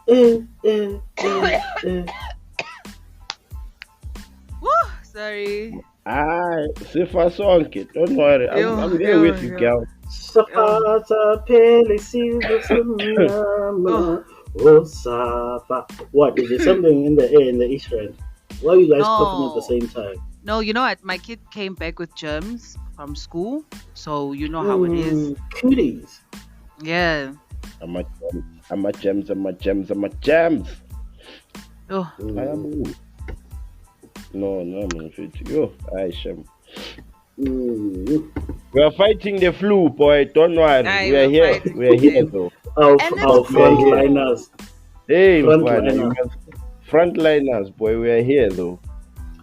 Eh, eh, eh, eh. Woo, sorry. Sifa sonke. Don't worry. I'm Yo, there yo, with you, yo, girl. yo. Safata pele Oh, silvesumnyama. Oh, Safa. What? Is there something in the air in the East End? Why are you guys coughing at the no. same time? No, you know what? My kid came back with germs from school. So you know how it is. Hmm, cooties. Yeah. I'm a gems. I'm a gems. I'm a gems. I'm a gems. Oh, I am. Mm, No, no, man. Yo, I sham. mm. We are fighting the flu, boy. Don't worry. I We are will here. fight We are here, them. though. And it's Our We are here. cool. frontliners. Hey, Mfana, you Frontliner. must frontliners, boy. We are here, though.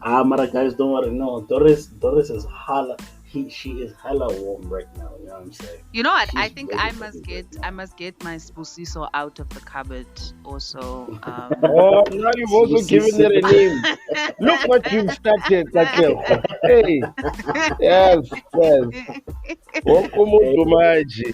Mara guys, don't worry. No, Doris is hella. She is hella warm right now. You know what I'm saying? You know what? I She's think very, I very must right get I now. must get my Spusiso out of the cupboard also. Oh, now you've also given it a name. Look what you've started, Katlego. Hey, yes, yes. Wokumuntu If manje.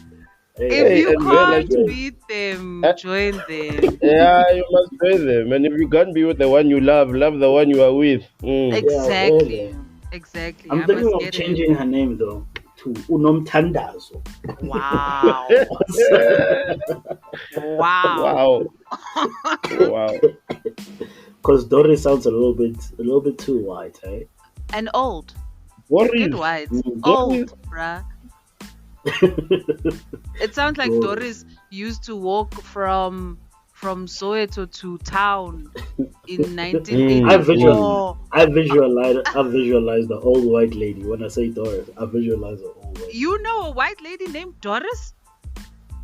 Hey, Hey, you and then can't again, beat them, eh, join them. yeah, you must pray them. And if you can't be with the one you love, love the one you are with. Mm. yeah, Exactly. really. Exactly. I'm I thinking must of get it. changing her name though to Unom Tandazo. Wow. Wow. Wow, wow. Because Doris sounds a little bit too white, eh? And old. Forget Boris, white. Doris, Old, bruh. It sounds like Doris. Doris used to walk from Soweto to town in I mm, mm. 1984. I visualize the old white lady when I say Doris. I visualize the old white You lady. know a white lady named Doris?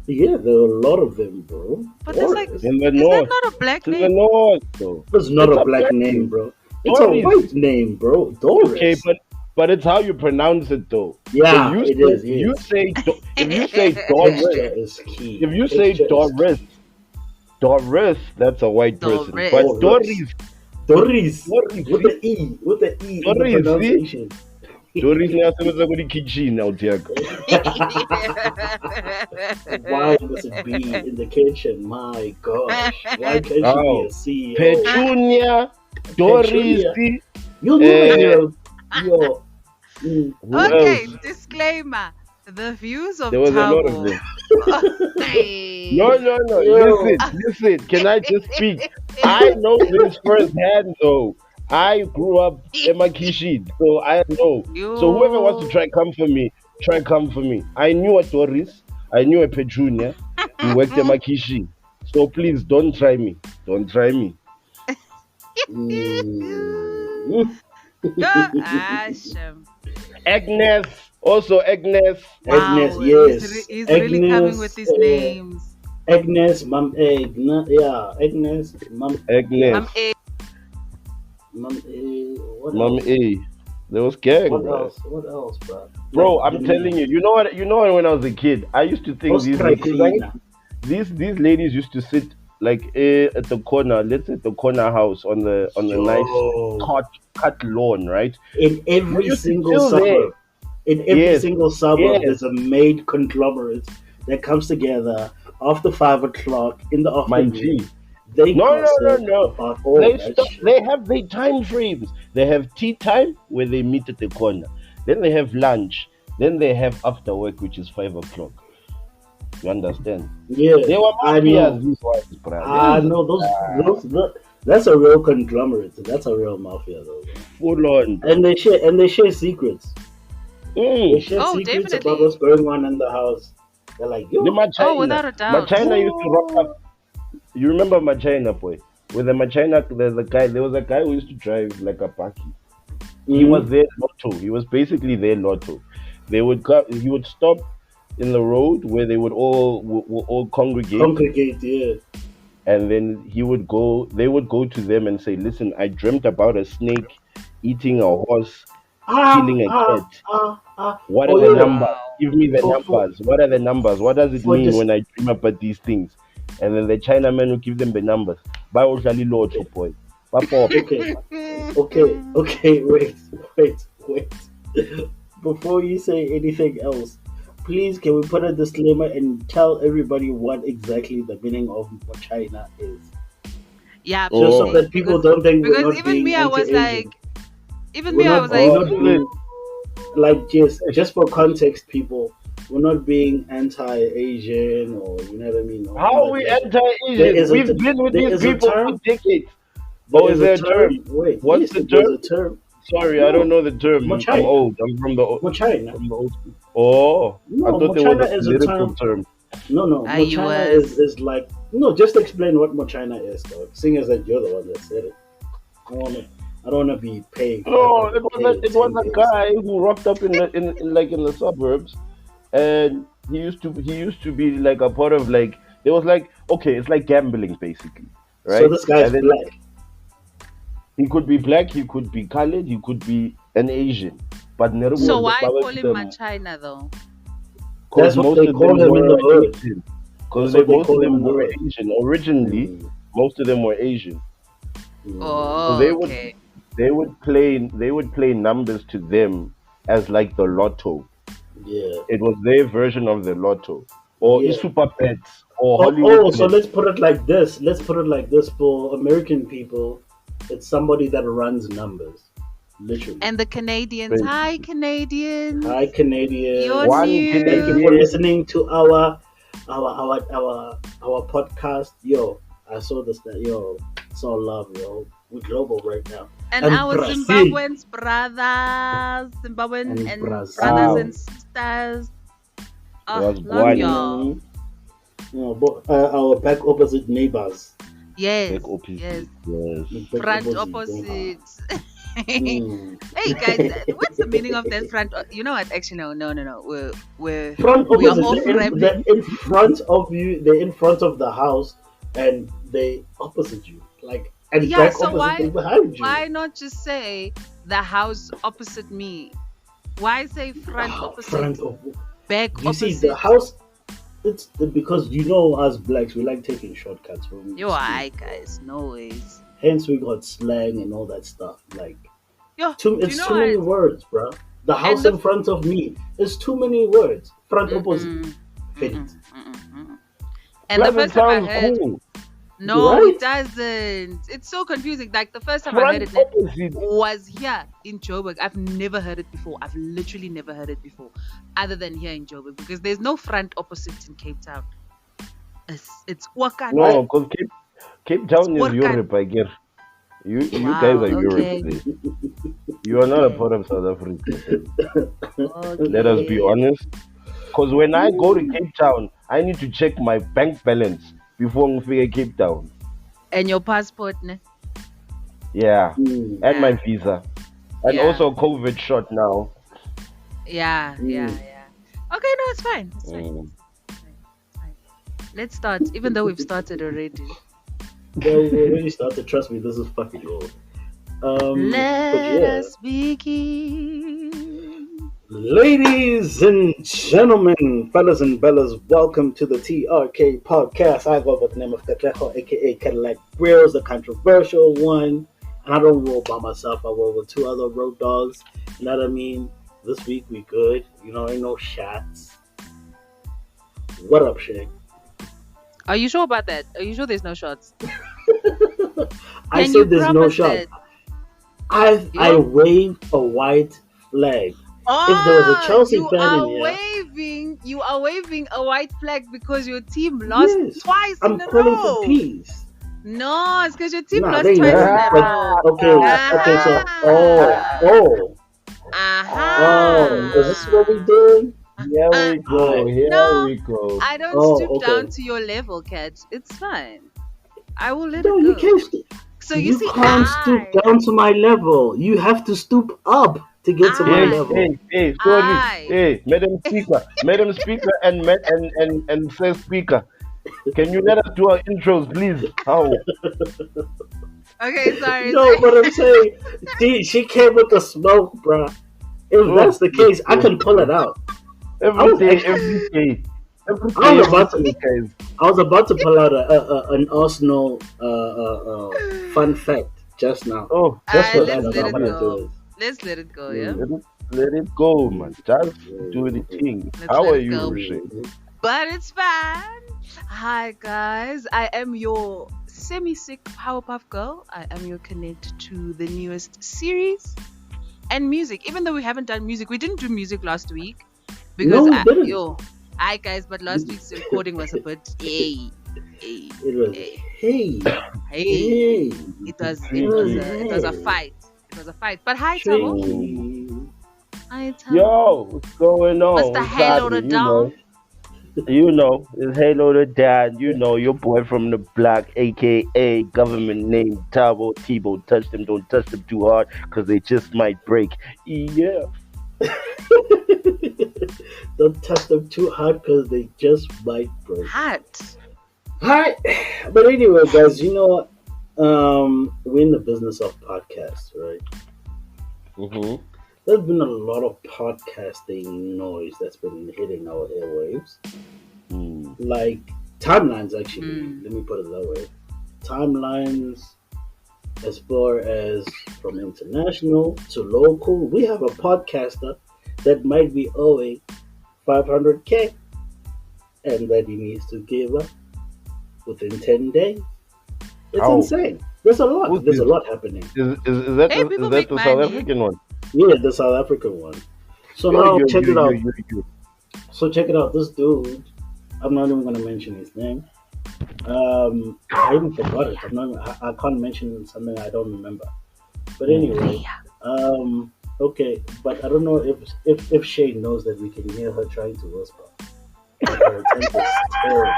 Yeah, there are a lot of them, bro. But that's like, Doris. In the is that north. not a black It's in the name? north, though. It's not It's a a black black name, name. bro. It's a Doris. white name, bro. Okay, Doris. but it's how you pronounce it, though. So Yeah, it is. Yes. if you say Doris, Texture is key. if you say Texture is Doris, key. Doris, that's a white person. But Doris. Doris. Doris, Doris Doris, with the E, in the Doris, see? pronunciation. Doris niyasebenza kuli kitchen out here. Why must it be in the kitchen? My gosh, why can't she be Oh, a CEO? Petunia, Doris, Petunia, you'll never hear of your. Mm, who Okay, else? disclaimer. The views of There was a lot of Tabo. them. Hey. No, no, no. yo, Listen. Can I just speak? I know this firsthand, though. I grew up in Makishi, so I know. So whoever wants to You. try come for me, try come for me. I knew a Doris. I knew a Petunia. We worked at Makishi. So please don't try me. Don't try me. mm, Shem. Agnes. Also Agnes. Agnes, Wow, yes, he's really coming with Agnes, these names. Agnes, Mom Agnes, yeah, Agnes, Agnes. A. Mom what Mom else? A. There was gang, What bro. else? What else, bro? Bro, Like I'm telling you. You know what? You know what? When I was a kid, I used to think Ostracina. these ladies used to sit like at the corner, let's say the corner house on the nice Yo, cut lawn, right? in We every used to single chill there. suburb, in every Yes, single suburb, yes, there's a maid conglomerate that comes together after 5 o'clock in the my afternoon. G. They No, no, no, gossip no. about all that shit. They have their time frames. They have tea time where they meet at the corner. Then they have lunch. Then they have after work, which is 5 o'clock. You understand? Yeah, They were I mafias, know. these ones, bruh. I This know that's a real conglomerate. That's a real mafia, though. full on, And bro. they share secrets. They Mm. share Oh, secrets about definitely. what's going on in the house. They're like, The yo, Oh, Machina. without a doubt. Machina used to rock up. what? You remember Machina, boy? With the Machina, there was a guy who used to drive like a Paki. He was Mm-hmm. their lotto. He was basically their lotto. They would come, he would stop in the road where they would all congregate, Congregate, yeah. and then they would go to them and say, listen, I dreamt about a snake eating a horse, Ah, killing a ah, cat. ah, ah. What are Oh, the yeah. numbers? Wow. Give me the For, numbers. What are the numbers? What does it for mean just, when I dream about these things? And then the Chinaman will give them the numbers. Buy Oshali Lotto, okay, boy. Pop. okay, okay, wait. Before you say anything else, please can we put a disclaimer and tell everybody what exactly the meaning of China is? Yeah, just so Oh, please. that people don't think we're Because not even being me, I was anti-Asian. like, even We're me, I not was we're like, oh, not being like just for context, people. We're not being anti-Asian or you know what I mean or how are like we that. There anti-Asian? is a We've been with there these is a people for term. decades. There Oh, is is a there a term? term. Wait, What's yes, the there's term? a term. Sorry, I don't No, know the term. I'm Mochina. old. I'm from the Mochina. from the old school. Oh, I No, thought there was a Mochina is a political term. term. No, I Mochina was. is like no. Just explain what Mochina is, though. Seeing as that you're the one that said it, I don't wanna, I don't wanna be paying No, 500K in it was 10 a days. guy who rocked up in like in the suburbs, and he used to be like a part of like there was like okay, it's like gambling basically, So right? this guy's And then black. he could be black, he could be colored, he could be an Asian, but So Hmm. why call him Machina though? because That's what most they of call them him in were the hood. Asian. Because That's what they most of call him them in the were hood. Asian originally. Mm, Most of them were Asian, so Oh, they would okay. they would play numbers to them as like the lotto. yeah, It was their version of the lotto, or yeah. super bets, or Hollywood Oh, so bets. let's put it like this. Let's put it like this for American people. It's somebody that runs numbers, literally. And the Canadians, hi Basically. Canadians, Hi, you're Canadians. One Thank you for new. Canadian. listening to our podcast. Yo, I saw this. Yo, saw love. Yo, we're global right now. And And our Brazil Zimbabweans brothers, Zimbabwean and and brothers Brazil. and sisters. Was Love one y'all. Mm, no, but our back opposite neighbors. Yes, big opposite. yes. Yes. Back Front opposite. opposites. Mm. Hey guys, what's the meaning of that front? You know what? Actually, no. Front We are opposite. off They're ramping. in front of you. They're in front of the house, and they opposite you. Like and Yeah. back So opposite. They behind you. why not just say the house opposite me? Why say front opposite, Front of. back You see the opposite? house. It's because you know us blacks we like taking shortcuts when we Yo, speak. hi guys, no ways. Hence we got slang and all that stuff. Like Yo, too, do you it's know too many what? words, bro. The And house the in front of me is too many words. Front opposite. mm-mm, Fit mm-mm, it. mm-mm, mm-mm. And the Plus, it first time I sounds heard, cool. no, Right? it doesn't. It's so confusing. Like the first time I heard Front it opposite. was here in Joburg. I've never heard it before. I've literally never heard it before, other than here in Joburg, because there's no front opposite in Cape Town. It's Wakan. No, because Cape It's Town is Wakan. Europe, I guess. You guys Wow. are Europe. Okay. There. You are not a Okay. part of South Africa. Okay. Let us be honest. Because when I go to Cape Town, I need to check my bank balance before I figure Cape Town. And your passport, ne? Yeah, Mm. and my Yeah. visa, and Yeah. also a COVID shot now. Yeah. Mm. Okay, no, it's fine. It's fine. Mm. It's fine. Let's start, even though we've started already. Yeah, we already started. Trust me, this is fucking old. But Let yeah, us begin. ladies and gentlemen, fellas and bellas, welcome to the TRK podcast. I go by the name of Katlejo, aka Cadillac Brews, the controversial one. And I don't roll by myself. I roll with two other road dogs. You know what I mean? This week we good. You know, ain't no shots. What up, Shay? Are you sure about that? Are you sure there's no shots? I Can you said there's no promise shot. that? I waved a white flag. If there was a Chelsea you fan are in here, waving a white flag because your team lost yes, twice I'm in a calling row. for peace. No, it's because your team Nah, lost they twice in know. a But row. okay, so is this what we doing? Here we go. Here No, we go. I don't Oh, stoop okay. down to your level, Cat. It's fine. I will let No, it you go. can't. So you see, can't stoop down to my level. You have to stoop up to get to my Hey, level. sorry. I- Hey, Madam Speaker, and Sir Speaker. Can you let us do our intros, please? How? Okay, sorry. No, but I'm saying she came with the smoke, bruh. If that's the case, I can pull it out. Every day, I was about to pull out an Arsenal fun fact just now. Oh, Just for let's that, let I'm it gonna go. do it. Let's let it go, yeah. let it go, man. Just do the thing. Let's How let are it you, go. Roche? But it's fine. Hi guys, I am your semi-sick Powerpuff Girl. I am your connect to the newest series and music. Even though we haven't done music, we didn't do music last week because No, we didn't. hi guys, but last week's recording was a bit It was hey. hey. It was a fight. It was a fight. But hi Tabo. Hi Tabo. Yo, what's going on? What's the halo to down? It's Halo the Dad, your boy from the block, aka government name Tabo Tebow. Touch them, don't touch them too hard, cause they just might break. Yeah. Don't touch them too hard because they just might break. Hot. Hi. But anyway, guys, we're in the business of podcasts, right? Mm-hmm. There's been a lot of podcasting noise that's been hitting our airwaves. Like timelines, actually. Let me put it that way. Timelines, as far as from international to local. We have a podcaster that might be owing 500K and that he needs to give up within 10 days. It's insane. There's a lot. There's a lot happening. Is that the South African one? Yeah, the South African one. So now check it out. So check it out. This dude, I'm not even gonna mention his name. I even forgot it. I can't mention something I don't remember. But anyway, okay. But I don't know if Shane knows that we can hear her trying to whisper. Like, her attempt is terrible.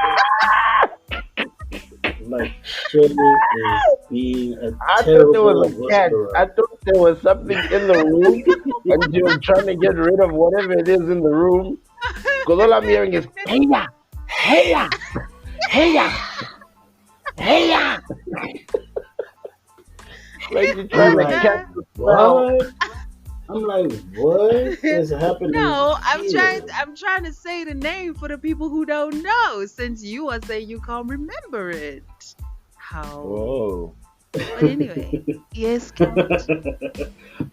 Like Shane is being a terrible whisperer. I thought there was something in the room, and you were trying to get rid of whatever it is in the room. Because all I'm hearing is heya, heya, heya, heya. Like you're trying to catch the what? I'm like, what is happening? No, I'm trying to say the name for the people who don't know, since you are saying you can't remember it. How? Whoa. But anyway, yes, Kat.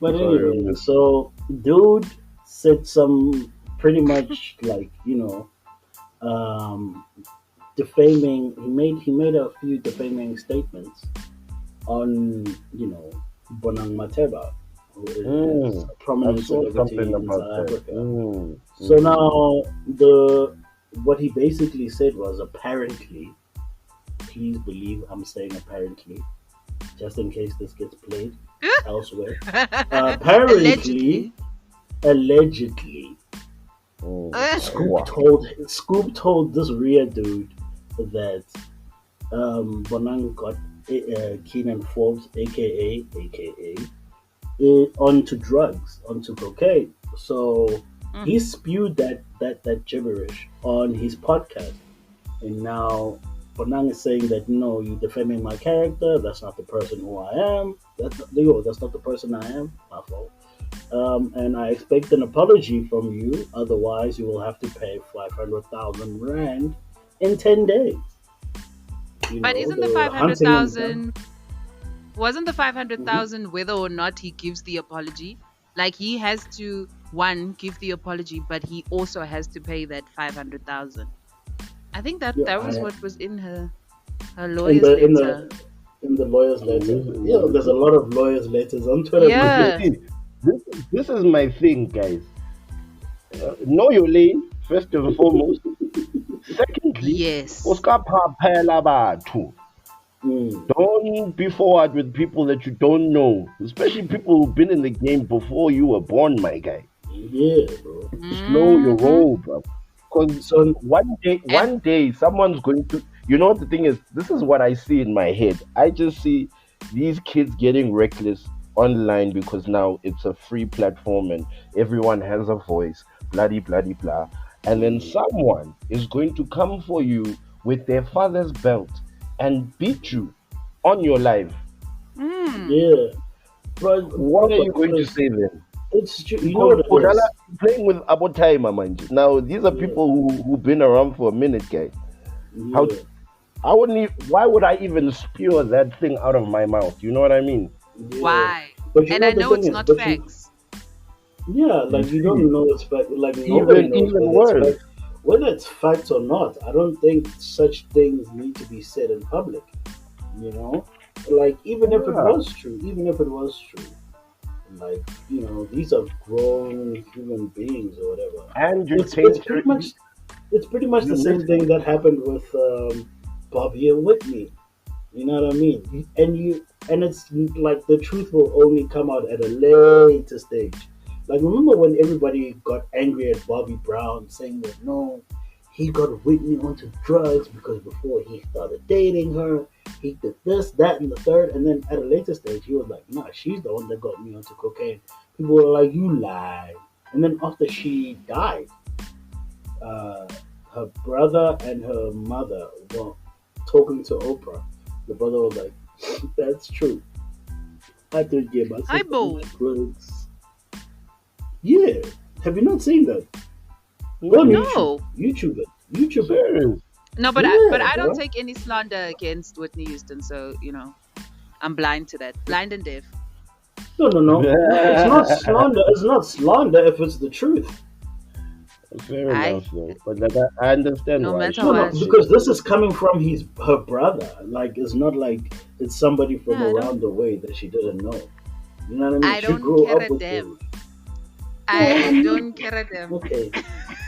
But anyway, so dude said some pretty much like defaming. He made a few defaming statements on Bonang Mateba, who is a prominent celebrity in South Africa. So now what he basically said was, apparently, please believe I'm saying apparently, just in case this gets played elsewhere. Apparently, allegedly, Scoop told this Rhea dude that Bonang got Keenan Forbes, aka onto drugs, onto cocaine. So he spewed that gibberish on his podcast, and now Bonang is saying that no, you're defaming my character. That's not the person who I am. That's not the person I am. My fault. And I expect an apology from you. Otherwise, you will have to pay 500,000 rand in 10 days. But isn't the 500,000? Wasn't the 500,000 whether or not he gives the apology? Like he has to give the apology, but he also has to pay that 500,000. I think that was what was in her lawyer's letter. In the lawyer's letter. Yeah, there's a lot of lawyers' letters on Twitter. Yeah. This is my thing, guys. Know your lane, first and foremost. Secondly, yes. Don't be forward with people that you don't know, especially people who've been in the game before you were born, my guy. Yeah, bro. Slow your roll, bro. Because one day, someone's going to. You know what the thing is? This is what I see in my head. I just see these kids getting reckless online because now it's a free platform and everyone has a voice. Bloody, bloody, blah. And then someone is going to come for you with their father's belt and beat you on your life. Yeah. But what are you going to say then? It's true. You know what it is? Playing with Abotaima, mind you. Now, these are people who've been around for a minute, guys. Yeah. Why would I even spew that thing out of my mouth? You know what I mean? Yeah. Why? And I know it's not facts. Like you don't know it's fact. Like even worse. Whether it's facts or not, I don't think such things need to be said in public. You know, like even if it Yeah. was true, like these are grown human beings or whatever. And you It's take pretty much you the same thing listen. that happened with Bobby and Whitney. You know what I mean? And it's like the truth will only come out at a later stage. Like remember when everybody got angry at Bobby Brown saying that no, he got Whitney onto drugs because before he started dating her, he did this, that, and the third, and then at a later stage he was like, nah, she's the one that got me onto cocaine. People were like, you lied. And then after she died, uh, her brother and her mother were talking to Oprah. The brother was like, "That's true. I did get Hi, myself on Bo. drugs." Yeah, have you not seen that? Go on No, YouTube. No. YouTube it. YouTube it. serious. No, but Yeah, I don't bro. take any slander against Whitney Houston, so I'm blind to that. Blind and deaf. No, no, no, no. It's not slander. It's not slander if it's the truth. Fair I enough, though. But like, I understand no why matter No, she no, what. does it. because this is coming from her brother. Like it's not like it's somebody from Yeah, around the way that she didn't know. You know what I mean? I She don't grew care up a with him. damn. Yeah, I don't care a damn. okay.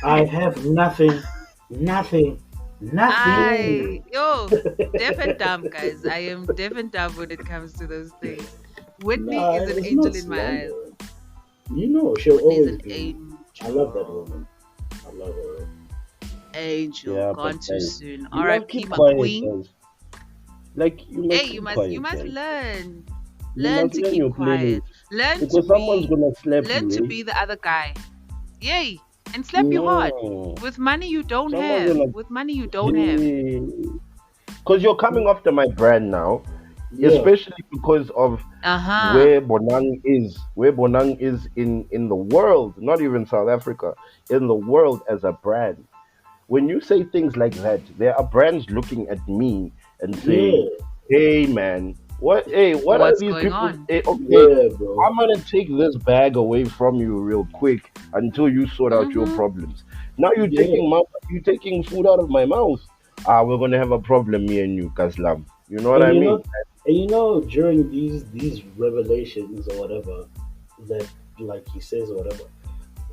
I have nothing, nothing, I nothing. deaf and dumb, guys. I am deaf and dumb when it comes to those things. Whitney Nah, is an it's angel not in my eyes. slander. She'll Whitney is always an be. I love that angel. woman. I love her. Angel. Yeah, but Gone too guys, soon. you must R.I.P. keep my quiet, queen. guys. Like, you Hey, must keep you quiet, must guys. learn. You Learn must to learn keep your quiet. place. Learn to Because someone's be gonna slap learn you, to eh? be the other guy. Yay. And slap you hard. No. With money you don't Someone's have. gonna. With money you don't have. Hey. Because you're coming after my brand now, Yeah, especially because of Uh-huh. where Bonang is in the world, not even South Africa, in the world as a brand. When you say things like that, there are brands looking at me and saying, yeah, "Hey, man, what are What's these going people? on? Okay, yeah, bro. I'm gonna take this bag away from you real quick until you sort out your Mm-hmm. problems. Now Yeah, you taking food out of my mouth. Ah, we're gonna have a problem, me and you, Kazlam. You know what and I mean? during these revelations or whatever that like he says or whatever,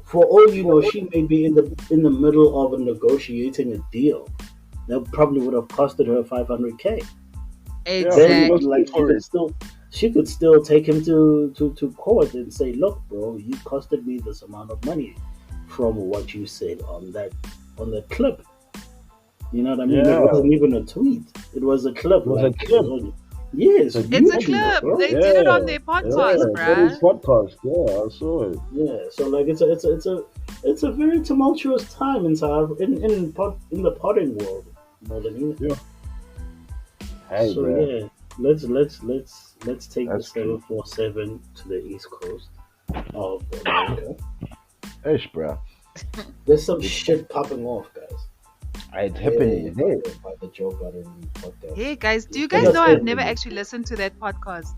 for all you know, she may be in the middle of a negotiating a deal that probably would have costed her 500K. Yeah, so you Then must pay like Exactly. for it. she could still take him to court and say, look, bro, you costed me this amount of money from what you said on that clip. You know what I mean? It Yeah, wasn't even a tweet. It was a clip. it was a Like it was clip. on. Yes, A It's a YouTube it, YouTube. clip. bro. They did it on Yeah, their yeah, podcast, It's a for his bruh. clip. podcast. Yeah, I saw it. Yeah. So like it's a very tumultuous time in the potting world more than anything. Yeah. Hey, So bro, yeah, let's take the that's true. 747 to the east coast of America. Ish, bro. There's some It's shit popping off, guys. it's Yeah, happening there. by the Joe Budden podcast. Hey guys, do you Fill guys us know I've in. never actually listened to that podcast?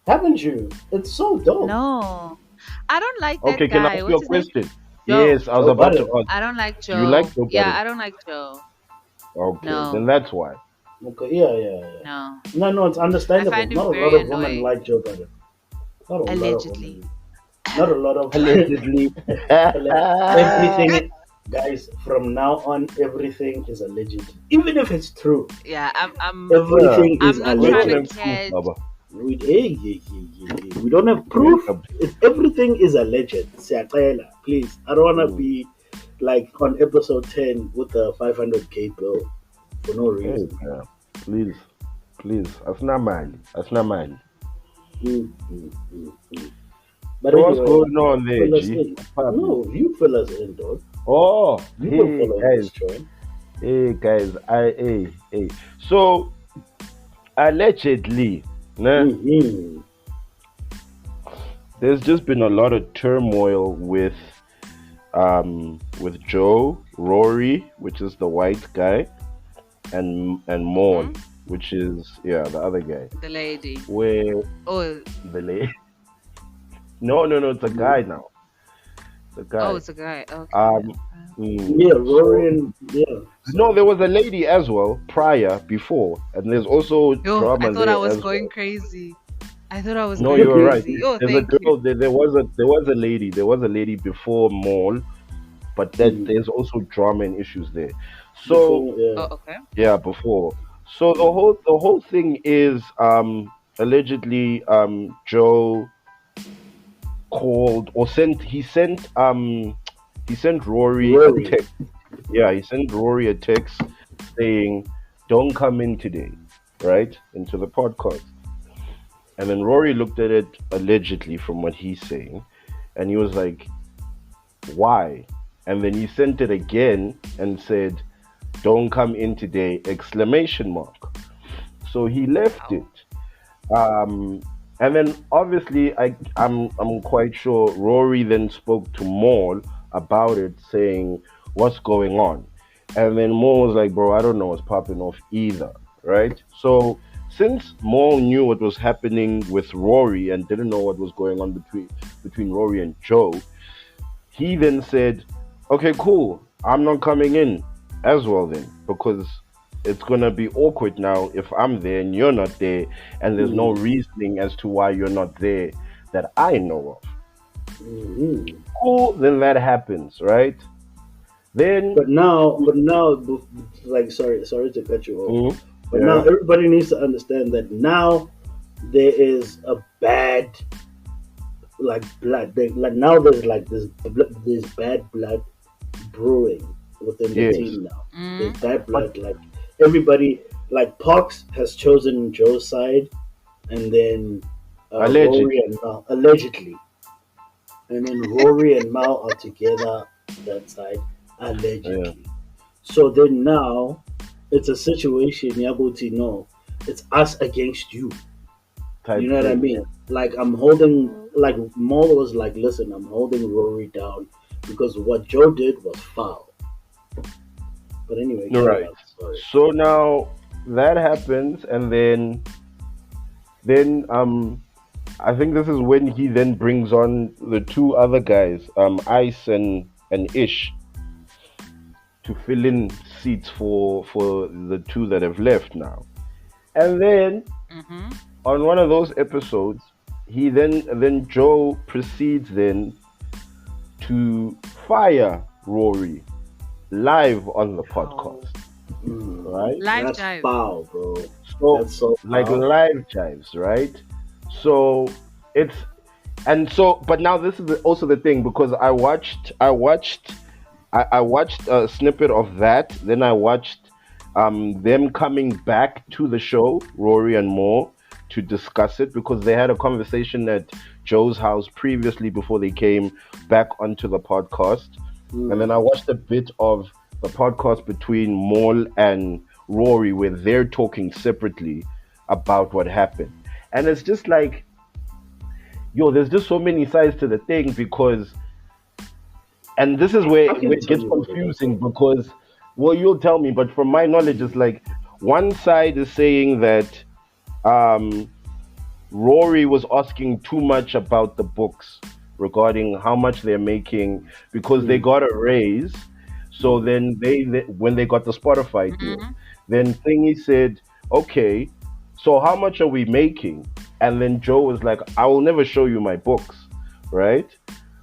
Haven't you? It's so dope. No. I don't like that Okay, can I guy. ask you What's a his name? question? Joe. Yes, I was Joe about to Budden. ask. I don't like You like Joe. Joe Yeah, Budden? I don't like Joe. Okay, then No. that's why. Okay, yeah. No. No, no, it's I understandable. find him Not a lot very of women annoying. like Joe Budden. Not a lot of Allegedly. women. Not a lot of Allegedly. everything. Guys, from now on, everything is alleged. Even if it's true, Yeah, Yeah, everything is I'm not we don't trying to have alleged. proof, catch. Baba. We don't have We proof. have If everything is alleged, Siyacela, please. I don't want to proof. be like on episode 10 with a 500K bill for no Hey, reason. man, please, please. Asna mali. Asna mali. Mm. But So what's anyway, going on there, fill us G? in. What's happening? No, you fill us in, dog. Oh, You've been hey following this guys, train. hey. So allegedly, nah, Mm-hmm. there's just been a lot of turmoil with Joe, Rory, which is the white guy, and Hmm. Maud, which is the other guy. The lady. Where Oh, the lady? No, it's a guy now. the Oh, guy. it's a guy. Okay. Um, Yeah, Rory so and yeah. no, Sorry. there was a lady as well prior before, and there's also Yo, I drama thought I there was as going well. crazy. I thought I was No, going you were right. crazy. Oh, There's a thank you. girl. There was a lady before Mall, but that Mm. there's also drama and issues there. So Before, yeah. Oh, okay. yeah, before. So Mm. the whole thing is allegedly Joe called or sent Rory a Rory. text. Yeah, he sent Rory a text saying, "Don't come in today," right, into the podcast. And then Rory looked at it allegedly from what he's saying, and he was like, "Why?" And then he sent it again and said, "Don't come in today!" Exclamation mark. So he left it. Wow. Um, and then obviously I'm quite sure Rory then spoke to Maul about it, saying what's going on. And then Maul was like, "Bro, I don't know what's popping off either." Right? So since Maul knew what was happening with Rory and didn't know what was going on between Rory and Joe, he then said, "Okay, cool. I'm not coming in as well then because it's gonna be awkward now if I'm there and you're not there, and there's no Mm. reasoning as to why you're not there that I know of." Mm-hmm. Cool. Then that happens, right? Then, Like, sorry to cut you off. mhm, But now yeah, everybody needs to understand that now there is a bad like blood. Like now there's like this bad blood brewing within the yes, team now. There's Mm. bad but blood. Like everybody, like Pox has chosen Joe's side, and then Rory allegedly, and Mal allegedly, and then Rory and Mal are together that side yeah, allegedly. So then now it's a situation, Yabuti, no, it's us against you. You type know what I thing. mean? Like I'm holding, like Mo was like, listen, I'm holding Rory down because what Joe did was foul. But anyway, You're carry right. on. Sorry. So now that happens, and then I think this is when he then brings on the two other guys, Ice and Ish, to fill in seats for the two that have left now. And then Mm-hmm. on one of those episodes, then Joe proceeds then to fire Rory live on the Wow. podcast, right? Live That's jive. foul, bro. So That's so like foul. live jives, right? So it's and so but now this is also the thing because I watched a snippet of that. Then I watched them coming back to the show, Rory and Moore, to discuss it because they had a conversation at Joe's house previously before they came back onto the podcast. And then I Mm. watched a bit of the podcast between Maul and Rory where they're talking separately about what happened. And it's just like, yo, there's just so many sides to the thing because and this is I where can it tell gets you what it is. confusing because well you'll tell me but from my knowledge it's like one side is saying that um Rory was asking too much about the books regarding how much they're making because they Mm. got a raise. So Mm. then when they got the Spotify deal, Mm-hmm. then Thingy said, "Okay, so how much are we making?" And then Joe was like, "I will never show you my books, right?"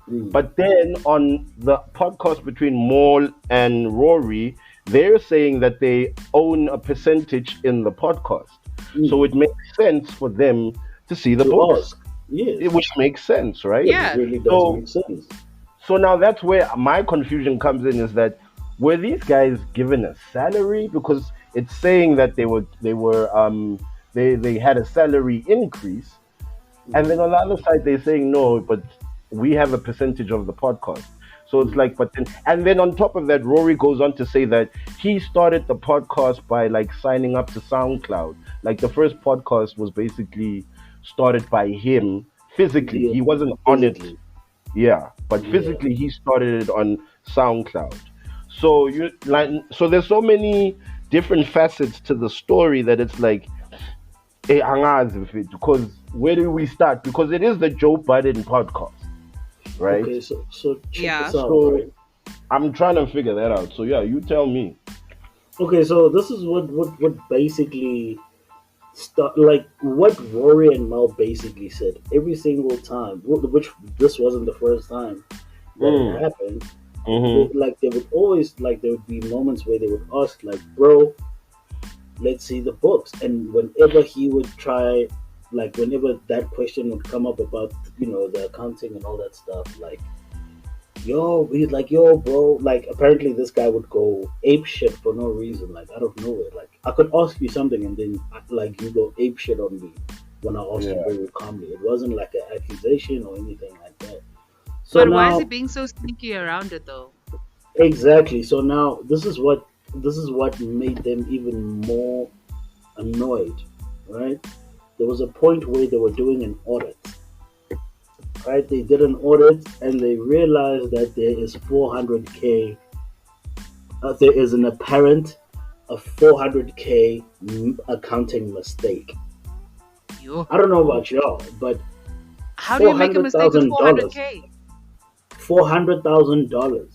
Mm. But then on the podcast between Maul and Rory, they're saying that they own a percentage in the podcast. So Mm. it makes sense for them to see the To books, ask, yes, which makes sense, right? yes, it Yeah. really does So make sense. so now that's where my confusion comes in is that were these guys given a salary because it's saying that they had a salary increase, and then Mm. on the other side, they're saying no, but we have a percentage of the podcast. So it's Mm. like, but then, and then on top of that, Rory goes on to say that he started the podcast by like signing up to SoundCloud. Like the first podcast was basically started by him physically. Yeah, He wasn't on it, physically, yeah, but yeah. physically he started it on SoundCloud. So so there's so many different facets to the story that it's like, angazi mfethu, because where do we start? Because it is the Joe Budden podcast. right? Okay, so check Yeah. this out, So right? I'm trying to figure that out. So yeah, you tell me. Okay, so this is what basically like what Rory and Mel basically said every single time, which this wasn't the first time that it Mm. happened. Mm-hmm. They would always like there would be moments where they would ask like, "Bro, let's see the books," and whenever he would try, like whenever that question would come up about the accounting and all that stuff, like he's like, yo, bro, like apparently this guy would go ape shit for no reason, like out of nowhere. Like I could ask you something and then like you go ape shit on me when I asked you Yeah. very calmly. It wasn't like an accusation or anything like that. So But why is he now, being so sneaky around it though? exactly. So now this is what made them even more annoyed, right? There was a point where they were doing an audit, right? They did an audit and they realized that there is 400k. There is an apparent a 400k accounting mistake. Yo. I don't know about y'all, but How do you make a mistake with $400,000, 400K? $400,000.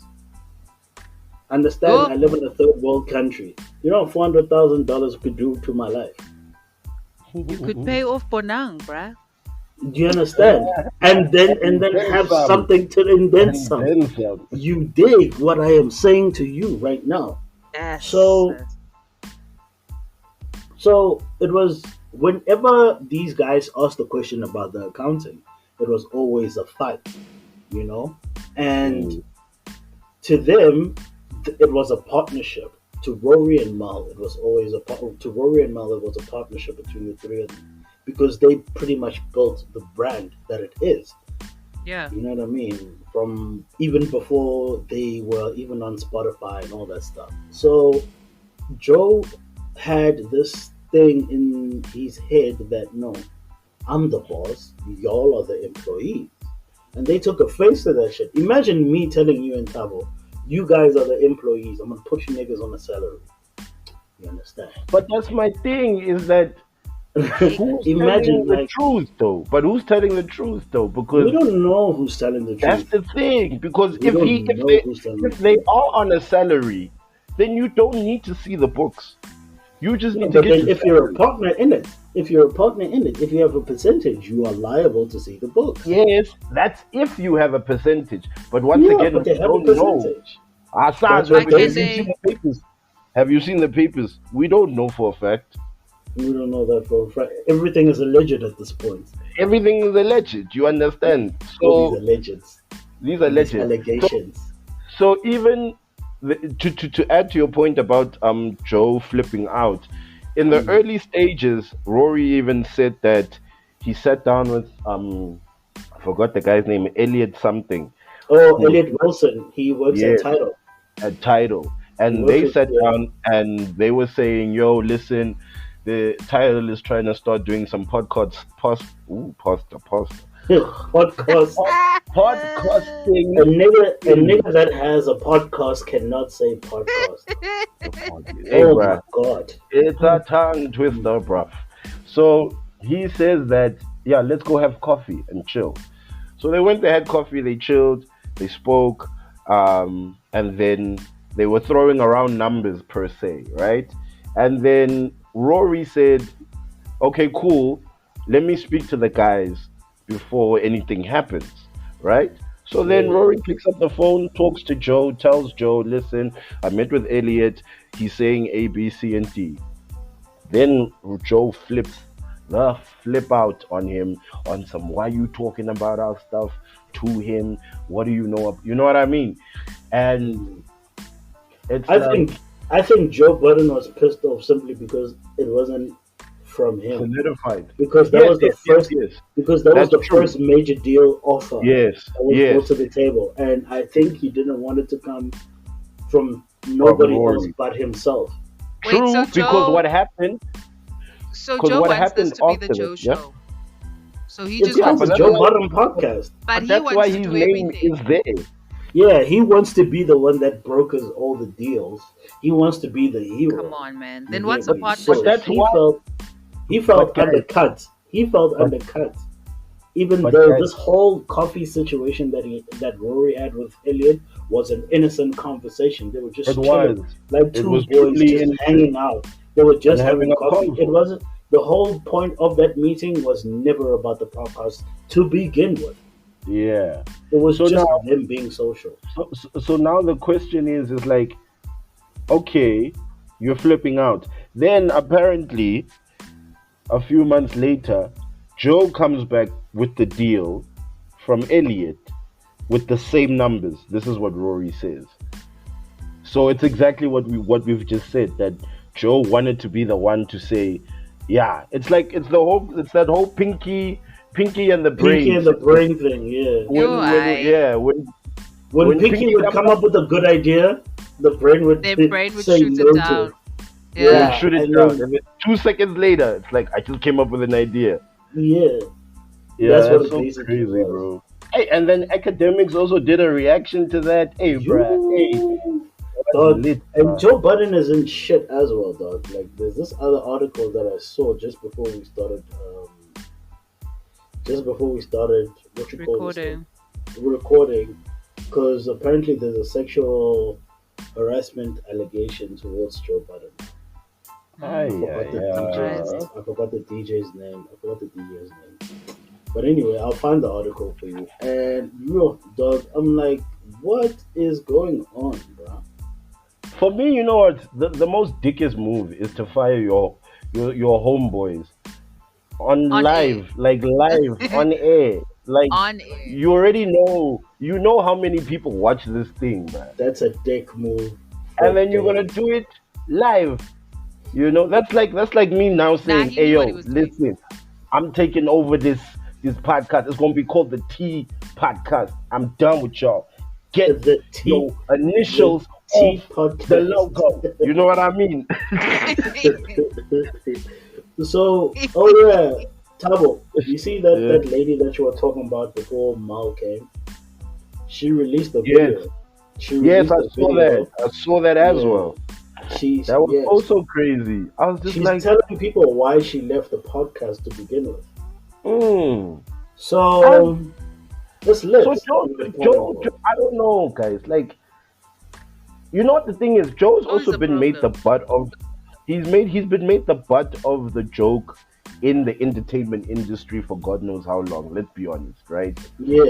Understand? Yo. I live in a third world country. You know what $400,000 could do to my life? You could pay off Bonang, bruh. Do you understand? And then have something to indent And some. then some. You dig what I am saying to you right now. Yes. So it was whenever these guys asked the question about the accounting, it was always a fight, you know? And Mm. to them, it was a partnership. To Rory and Mal, it was always to Rory and Mal, it was a partnership between the three of them because they pretty much built the brand that it is. yeah. You know what I mean? From even before they were even on Spotify and all that stuff. So Joe had this thing in his head that no, I'm the boss, y'all are the employees. And they took offense to that shit. Imagine me telling you in Tabo, you guys are the employees, I'm gonna put you niggas on a salary. You understand? But that's my thing is that who's Imagine telling the like truth though? But who's telling the truth though? we Because don't know who's telling the that's truth. the thing. Because We don't know who's telling the if they truth. are on a salary, then you don't need to see the books. You just No, need to but get then your if you're a salary. partner in it, if you have a percentage, you are liable to see the books. Yes, that's if you have a percentage. But once Yeah, again, but we they have a don't know. percentage. Asad, That's have what But they can you say. seen they? the papers? Have you seen the papers? We don't know for a fact. We don't know that for a fact. Everything is alleged at this point. Everything is alleged. You understand? All these So alleges these are and these alleged. So allegations. so even to add to your point about Joe flipping out, in the Mm. early stages, Rory even said that he sat down with I forgot the guy's name, Elliot something, Oh, who was Elliot Wilson, he works at yes, Tidal. a title. He And works they with sat down and they were saying, yo, listen, the title is trying to start doing some podcast. podcasting. A nigga that has a podcast cannot say podcast. Hey, Oh bruh, my god. it's a tongue twister, bruh. So he says that, yeah, let's go have coffee and chill. So they went, they had coffee, they chilled, they spoke, and then they were throwing around numbers per se, right? And then Rory said, okay, cool, let me speak to the guys before anything happens, right? So then Yeah. Rory picks up the phone, talks to Joe, tells Joe, listen, I met with Elliot, he's saying A, B, C, and D. Then Joe flips the flip out on him on some why you talking about our stuff to him? What do you know? You know what I mean? And Mm. it's I like think I think Joe Budden was pissed off simply because it wasn't from him. solidified. Because that Yes, was the yes, yes, first yes. because that was That's the true. first major deal offer Yes, that was brought yes. to the table. And I think he didn't want it to come from From nobody else Rory. but himself. Wait, True, so because Joe, what happened? so Because Joe what wants this happened to be the after Joe this? Yeah, show. So he It's just yeah. called wants the But to that's do Joe it, why. Budden podcast. but But he that's why wants to his do name everything. is there. Yeah, he wants to be the one that brokers all the deals. He wants to be the hero. Come on, man. You Then get what's a But me? but So partnership? that's why. he But felt guys, undercut. He felt but undercut. Even But though guys, this whole coffee situation that Rory had with Elliot was an innocent conversation. They were it just chilling, was. like It two was boys truly just innocent hanging out. They were and just having having a coffee. It convo. wasn't the whole point of that meeting was never about the podcast to begin with. Yeah. It was So just now, them being social. so now the question is like, okay, you're flipping out. Then apparently, a few months later, Joe comes back with the deal from Elliot with the same numbers. This is what Rory says. So it's exactly what we've just said, that Joe wanted to be the one to say, yeah. It's like it's that whole Pinky and the Pinky Brain and the situation. Brain thing, yeah. You, When I. yeah, When when Pinky Pinky would comes come up, up with a good idea, the brain would Their brain would say shoot it no to down. it. they would Yeah. Yeah, shoot it and down, then and then 2 seconds later, it's like I just came up with an idea. yeah, Yeah, that's what that's it so basically crazy, was. bro. Hey, and then academics also did a reaction to that. Hey, bruh. Hey, You that's dog, lit, and bruh. Joe Budden is in shit as well, dog. Like there's this other article that I saw just before we started what you call this thing, Recording. recording, because apparently there's a sexual harassment allegation towards Joe Budden. Ay, I forgot ay, the Surprised. DJ's. I forgot the DJ's name. I forgot the DJ's name. But anyway, I'll find the article for you. And yo, dog, I'm like, what is going on, bro? For me, you know what? The most dickest move is to fire your homeboys on On air. live, like live on air. Like On air. you know how many people watch this thing, man. That's a dick move. And then you're gonna do it live. That's like me now Nah, saying, he "Hey knew what yo, he was doing. listen, I'm taking over this podcast. It's gonna be called the T Podcast. I'm done with y'all. Get The T, your the initials T off the podcast. logo. You know what I mean?" So, oh yeah, Tabo, you see that lady that you were talking about before Mal came? She released a Yes. video. She Yes, released I a saw video. that. I saw that as Yeah. well. She's That was yes, also crazy. I was just she's like, telling people why she left the podcast to begin with. hmm. So let's So let's Joe, I don't know, guys. Like, you know what the thing is? Joe's Joe is also a been made the problem. butt of. He's been made the butt of the joke in the entertainment industry for God knows how long. Let's be honest, right? yeah.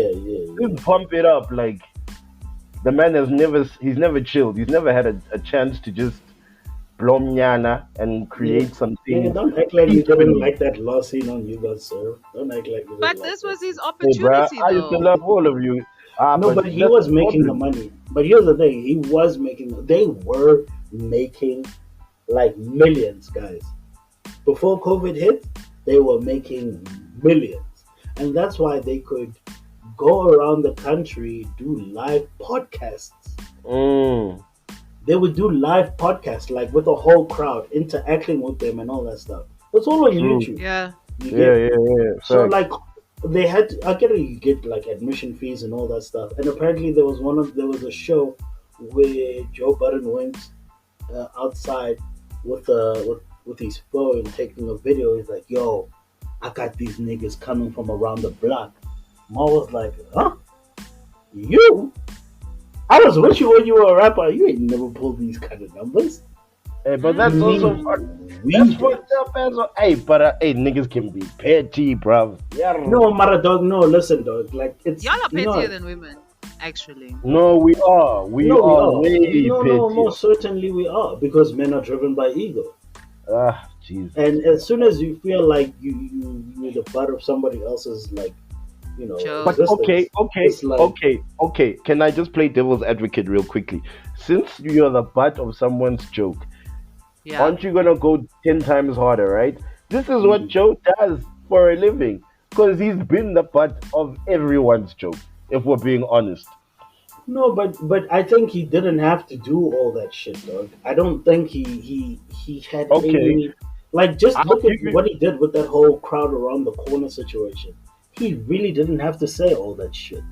Just pump it up. Like, the man he's never chilled. He's never had a chance to just blow mnyana and create some Yeah, things don't act like you didn't peacefully. like that last scene on You Got Served. Don't act like you But didn't like this was that his scene. Hey, bruh, opportunity, I used to love though. all of you. No, But but he that's was the making the problem. money. But here's the thing: he was making. They were making like millions, guys. Before COVID hit, they were making millions, and that's why they could go around the country do live podcasts. Mm, They would do live podcasts like with a whole crowd, interacting with them and all that stuff. It's all on true. YouTube. Yeah. You Yeah, get yeah. so Facts. like they had to, I get it, you get like admission fees and all that stuff. And apparently there was a show where Joe Budden went outside with his phone taking a video. He's like, "Yo, I got these niggas coming from around the block." Ma was like, "Huh? You? I was with you when you were a rapper. You ain't never pulled these kind of numbers." Hey, but that's also We that's did. fucked up as well. Hey, but hey, niggas can be petty, bruv. Yeah. No, Mara dog. No, listen, dog. Like it's Y'all are you know, pettier than women, actually. No, we are. We no, we are are. way No, petty. certainly we are because men are driven by ego. Ah, jeez. And as soon as you feel like you're the butt of somebody else's Joke. But existence, okay. it's like Can I just play devil's advocate real quickly? Since you're the butt of someone's joke, Yeah. aren't you gonna go 10 times harder, right? This is what Mhm. Joe does for a living, because he's been the butt of everyone's joke. If we're being honest. no, but I think he didn't have to do all that shit, dog. I don't think he had Okay, any like just I'll look at give you. what he did with that whole crowd around the corner situation. He really didn't have to say all that shit.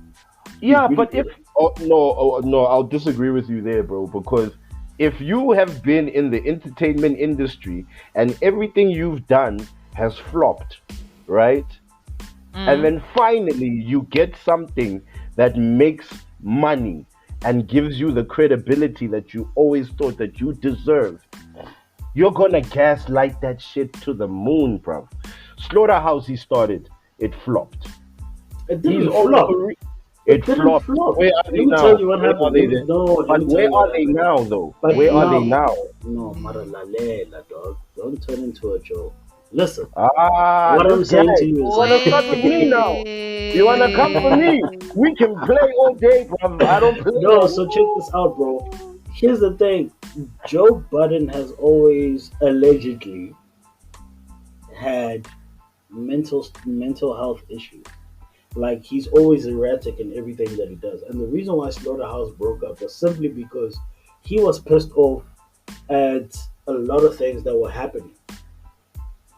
He Yeah, really but if didn't. no, I'll disagree with you there, bro. Because if you have been in the entertainment industry and everything you've done has flopped, right? and Mm. then finally you get something that makes money and gives you the credibility that you always thought that you deserved, you're gonna gaslight that shit to the moon, bruv. Slaughterhouse he started, it flopped. It His didn't own flop. career, It it didn't flopped. flop. Where are they Let me tell now? you what Where are happened. they then? Let But me tell where you are what they happened. now though? But Where are they now, now? no, Maralalela, dog. Don't turn into a Joe. Listen, Ah, what I'm this guy. saying to you You is, wanna start with me now? You wanna come for me? We can play all day, bruv. I don't play no. that. So check this out, bro. Here's the thing: Joe Budden has always allegedly had mental health issues. Like he's always erratic in everything that he does. And the reason why Slaughterhouse broke up was simply because he was pissed off at a lot of things that were happening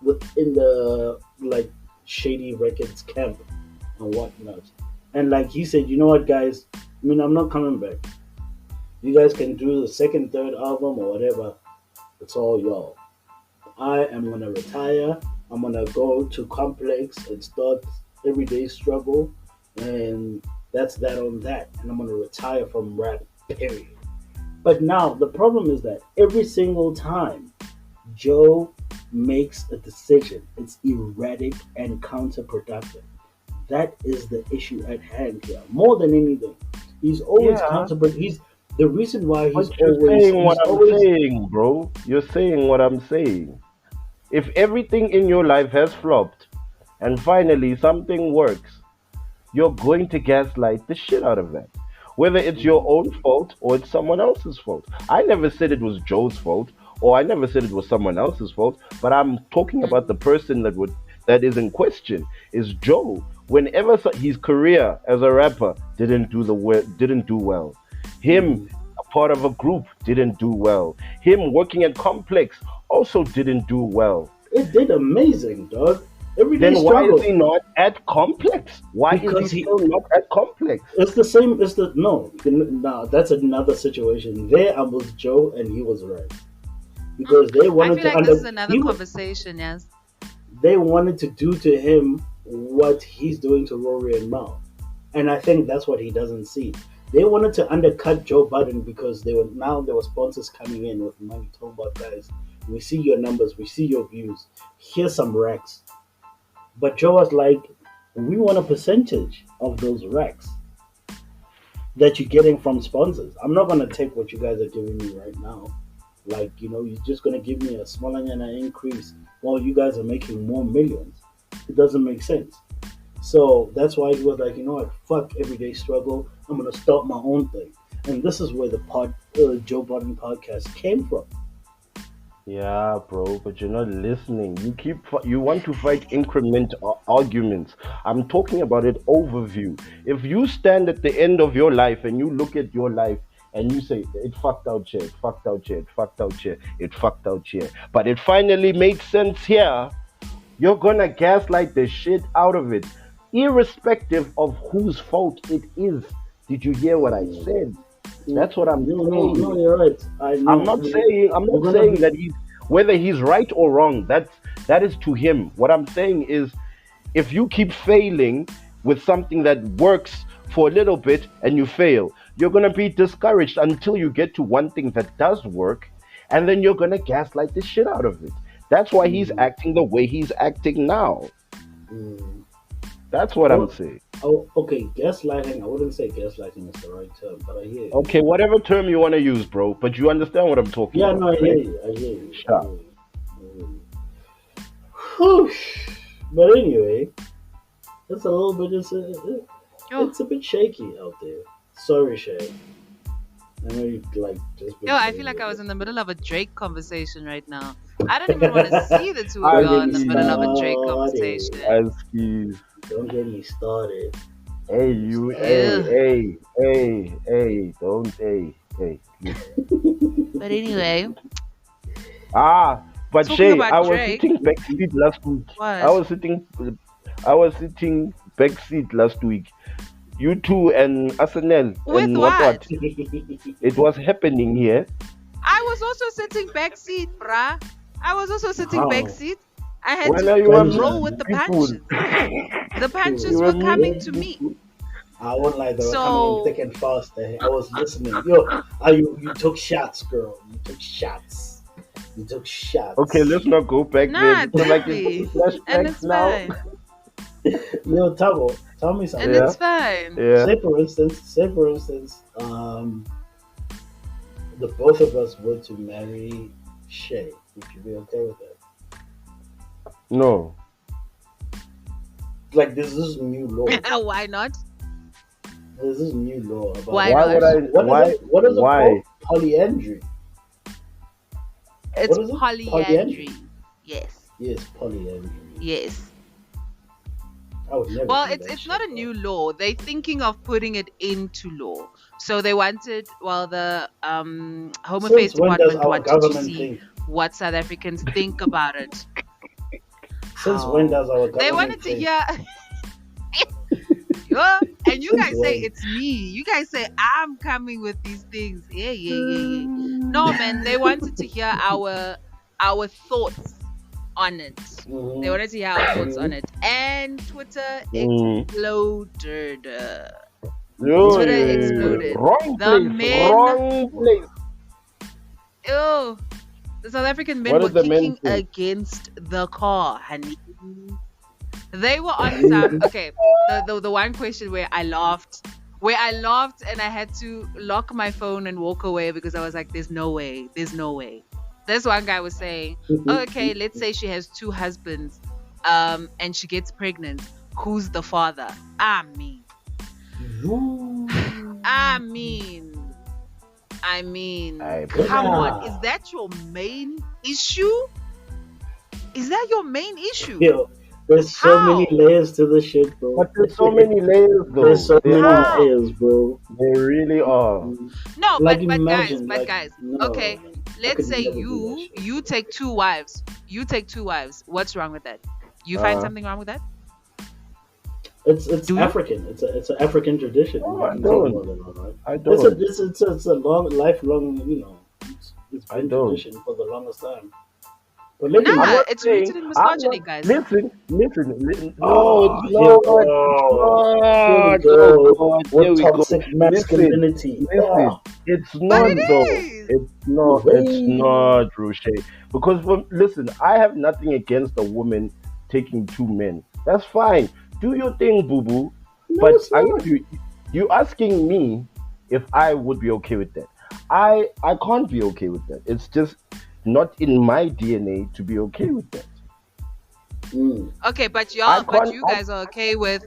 within the like shady records camp and whatnot. And like he said, you know what, guys? I mean, I'm not coming back. You guys can do the second, third album or whatever. It's all y'all. I am gonna retire. I'm gonna go to Complex and start everyday struggle, and that's that on that. And I'm gonna retire from rap. Period. But now the problem is that every single time Joe makes a decision, it's erratic and counterproductive. That is the issue at hand here. More than anything, he's always Yeah, counterproductive. He's the reason why but he's you're always saying he's what I'm always saying, bro. You're saying what I'm saying. If everything in your life has flopped and finally something works, you're going to gaslight the shit out of that. Whether it's your own fault or it's someone else's fault. I never said it was Joe's fault or I never said it was someone else's fault, but I'm talking about the person that is in question is Joe. Whenever his career as a rapper didn't do well, him mm, a part of a group didn't do well, him working at Complex also didn't do well. it did amazing, dog. Everyday Then why is struggle he not at Complex? Why is he because he still not at Complex? it's the same. It's the no. Now that's another situation. There I was Joe and he was right Mm. because they I wanted feel to like this is under another he wa- conversation, yes. they wanted to do to him what he's doing to Rory and Mal, and I think that's what he doesn't see. They wanted to undercut Joe Budden because there were sponsors coming in with money. Talking about guys, we see your numbers, we see your views. Here's some racks. But Joe was like, we want a percentage of those racks that you're getting from sponsors. I'm not gonna take what you guys are giving me right now. Like, you're just gonna give me a small increase while you guys are making more millions. It doesn't make sense. So that's why he was like, you know what, fuck everyday struggle. I'm gonna start my own thing. And this is where the Joe Budden podcast came from. Yeah, bro, but you're not listening. You want to fight arguments. I'm talking about it overview. If you stand at the end of your life and you look at your life and you say it fucked out here, it fucked out here, it fucked out here, it fucked out here, but it finally made sense here, you're gonna gaslight the shit out of it, irrespective of whose fault it is. Did you hear what I said? That's what I'm No, no, no, saying. you're right. I I'm know. not saying I'm We're not gonna saying be that he's whether he's right or wrong. That is to him. What I'm saying is if you keep failing with something that works for a little bit and you fail, you're gonna be discouraged until you get to one thing that does work, and then you're gonna gaslight the shit out of it. That's why he's mm, acting the way he's acting now. mm. That's what I'm Oh, saying. oh, okay, gaslighting. I wouldn't say gaslighting is the right term, but I hear you. Okay, whatever term you want to use, bro, but you understand what I'm talking Yeah, about, no, I hear right? you. I hear you. I Sure. hear you. I hear you. Whew. But anyway, it's a little bit. Yo, It's a bit shaky out there. Sorry, Shay. I know you like just been yo, I feel saying like I was it. in the middle of a Drake conversation right now. I don't even want to see the two of I Don't y'all get in me the middle of a see. Drake started. conversation. Askies. Don't get me started. Hey, Don't get me you, started. Ew. don't, hey, please. But anyway, Ah, but talking Shay, about I was Drake, sitting backseat last week. I what? was sitting, I was sitting backseat last week. You two and Arsenal With and what? what? It was happening here. I was also sitting back seat, bruh. I was also sitting back How? seat. I had When to you were roll meeting with the people, punches. The you punches were were coming meeting to me. people. I won't lie, they were coming in thick So and fast. I was listening. Yo, you took shots, girl. You took shots. You took Okay, shots. let's not go back there nah, because like it's deadly. And flashbacks it's now. fine. Yo, Tabo, tell me And something. Yeah, it's fine. yeah. Say for instance, the both of us were to marry Shay. Would you be okay with that? No. Like, there's this new law. Why not? There's this new law about Why Why not? would I? what is Why? it? What is it called? Why? Polyandry. It's What is it? polyandry. Yes. Yes, polyandry. Yes. I would never. Well, do it's that it's not a shit, new law. They're thinking of putting it into law. So they wanted, well, the Home bro. Affairs Since when does Department our wanted to government see think? what South Africans think about it. Since when does our They government wanted to think? hear. Yeah, and you Since guys say when? it's me. You guys say I'm coming with these things. Yeah, yeah, yeah, yeah. No, man, they wanted to hear our thoughts on it. They Mhm. wanted to hear our thoughts on it, and Twitter Mm. exploded. Yo, Twitter yeah. exploded. Wrong The place. men, Wrong place. oh, the South African men What were did the men kicking say? against the car, honey. They were on some. Okay, the one question where I laughed and I had to lock my phone and walk away because I was like, "There's no way. There's no way." This one guy was saying, oh, "Okay, let's say she has two husbands, and she gets pregnant. Who's the father?" I mean, come on. Is that your main issue? Is that your main issue? Yo, there's so How? many layers to this shit, bro. But there's so many layers, though. There's so There many are. layers, bro. They really are. No, Like, but imagine, guys. no, Okay, I let's could say never do that shit. you take two wives. You take two wives. What's wrong with that? You find something wrong with that? It's Do you? African. It's an African tradition. No, You I can don't. say more than all right. I It's don't. a long, lifelong. It's I been don't. tradition for the longest time. But maybe Nah, I'm not it's saying. rooted in I'm misogyny, not. guys. Listen. No, oh, it's here, not. oh, here we God, oh go. God, here What we go. toxic masculinity? Listen. It's But not it though. is. It's not. It's not, Roche. Because listen, I have nothing against a woman taking two men. That's fine. Do your thing, boo boo. No, But it's not. you asking me if I would be okay with that? I can't be okay with that. It's just not in my DNA to be okay with that. Mm. Okay, but I but can't. you guys are okay with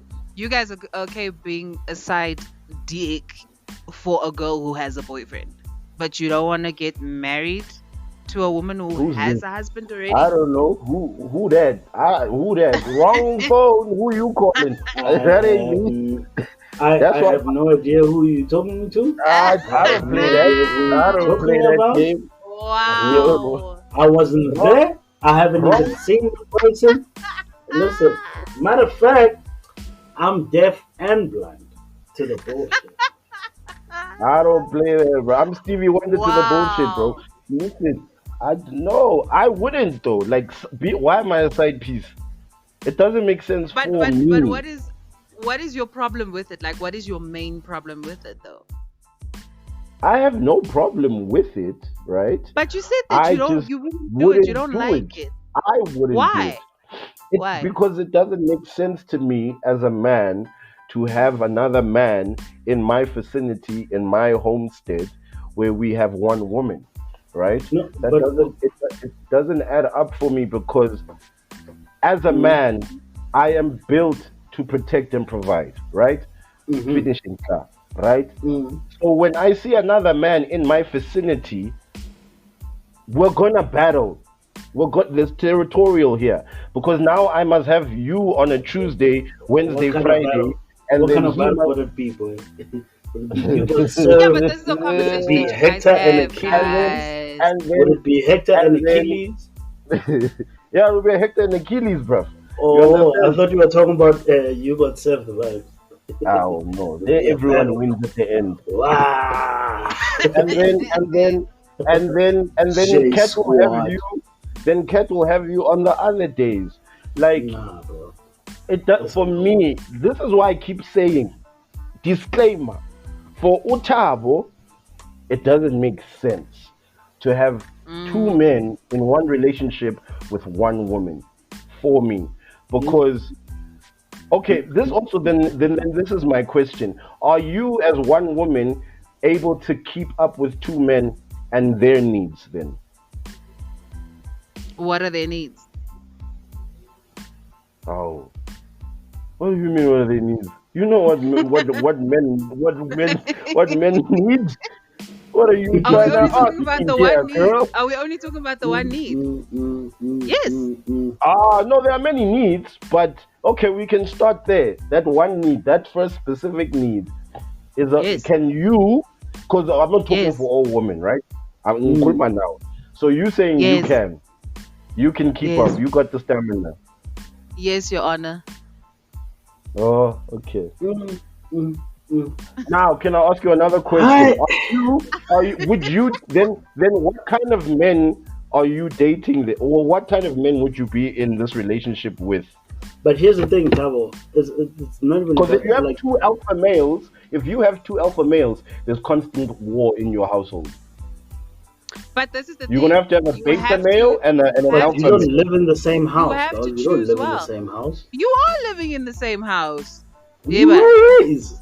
okay being a side dick for a girl who has a boyfriend, but you don't want to get married to a woman who Who's has this? a husband already. I don't know who that. Who that? Wrong phone. Who you calling? That ain't me. I That's what have no idea who you're talking to. I don't play that. I don't play that game. Wow. I wasn't there. I haven't even seen the person. Listen, matter of fact, I'm deaf and blind to the bullshit. I don't play that, bro. I'm Stevie Wonder to the bullshit, bro. Listen, I wouldn't though. Like, why am I a side piece? It doesn't make sense But for me. what is your problem with it? Like, what is your main problem with it, though? I have no problem with it, right? But you said that I you just wouldn't do it. You don't do like it. I wouldn't do Why? it. Why? Because it doesn't make sense to me as a man to have another man in my vicinity, in my homestead, where we have one woman, right? No, That but it doesn't add up for me because as a man, I am built to protect and provide, right? Finishing car, right? So when I see another man in my vicinity, we're gonna battle. There's territorial here because now I must have you on a Tuesday, Wednesday, Friday, and what then kind of he battle must- would it be, boy? You Yeah, would but serve. this is a conversation be that you Hector guys and have, Achilles. guys. and Would then it be Hector and and then- Achilles? yeah, it will be Hector and Achilles, bro. Oh, I thought you were talking about you got served the life. Oh no, everyone wins at the end. Wow. And then J Cat will have Squad. you. then Cat will have you on the other days. Like, Nah, bro. for me, this is why I keep saying, disclaimer, for Utabo, it doesn't make sense to have two men in one relationship with one woman, for me. Because, okay, this also, then this is my question. Are you, as one woman, able to keep up with two men and their needs then? What are their needs? Oh, what do you mean? What are their needs? You know what men need? What are you Are we trying to only talking ask about me the here, one need? girl? Are we only talking about the one need? Yes. No, there are many needs, but okay, we can start there. That one need, that first specific need, is Yes. can you? Because I'm not talking Yes. for all women, right? I'm Kulma now. So you saying Yes. you can keep Yes. up. You got the stamina. Yes, Your Honor. Oh, okay. Now, can I ask you another question? Would you then what kind of men are you dating? Or what kind of men would you be in this relationship with? But here's the thing, Tavo. It's not even Because if you have like, two alpha males, there's constant war in your household. But this is the You're thing. gonna have to have a You beta have male to- and an you alpha have you to- don't male. live in the same house, have dog. to You don't choose live in well. the same house. You are living in the same house. Yeah, No but ways.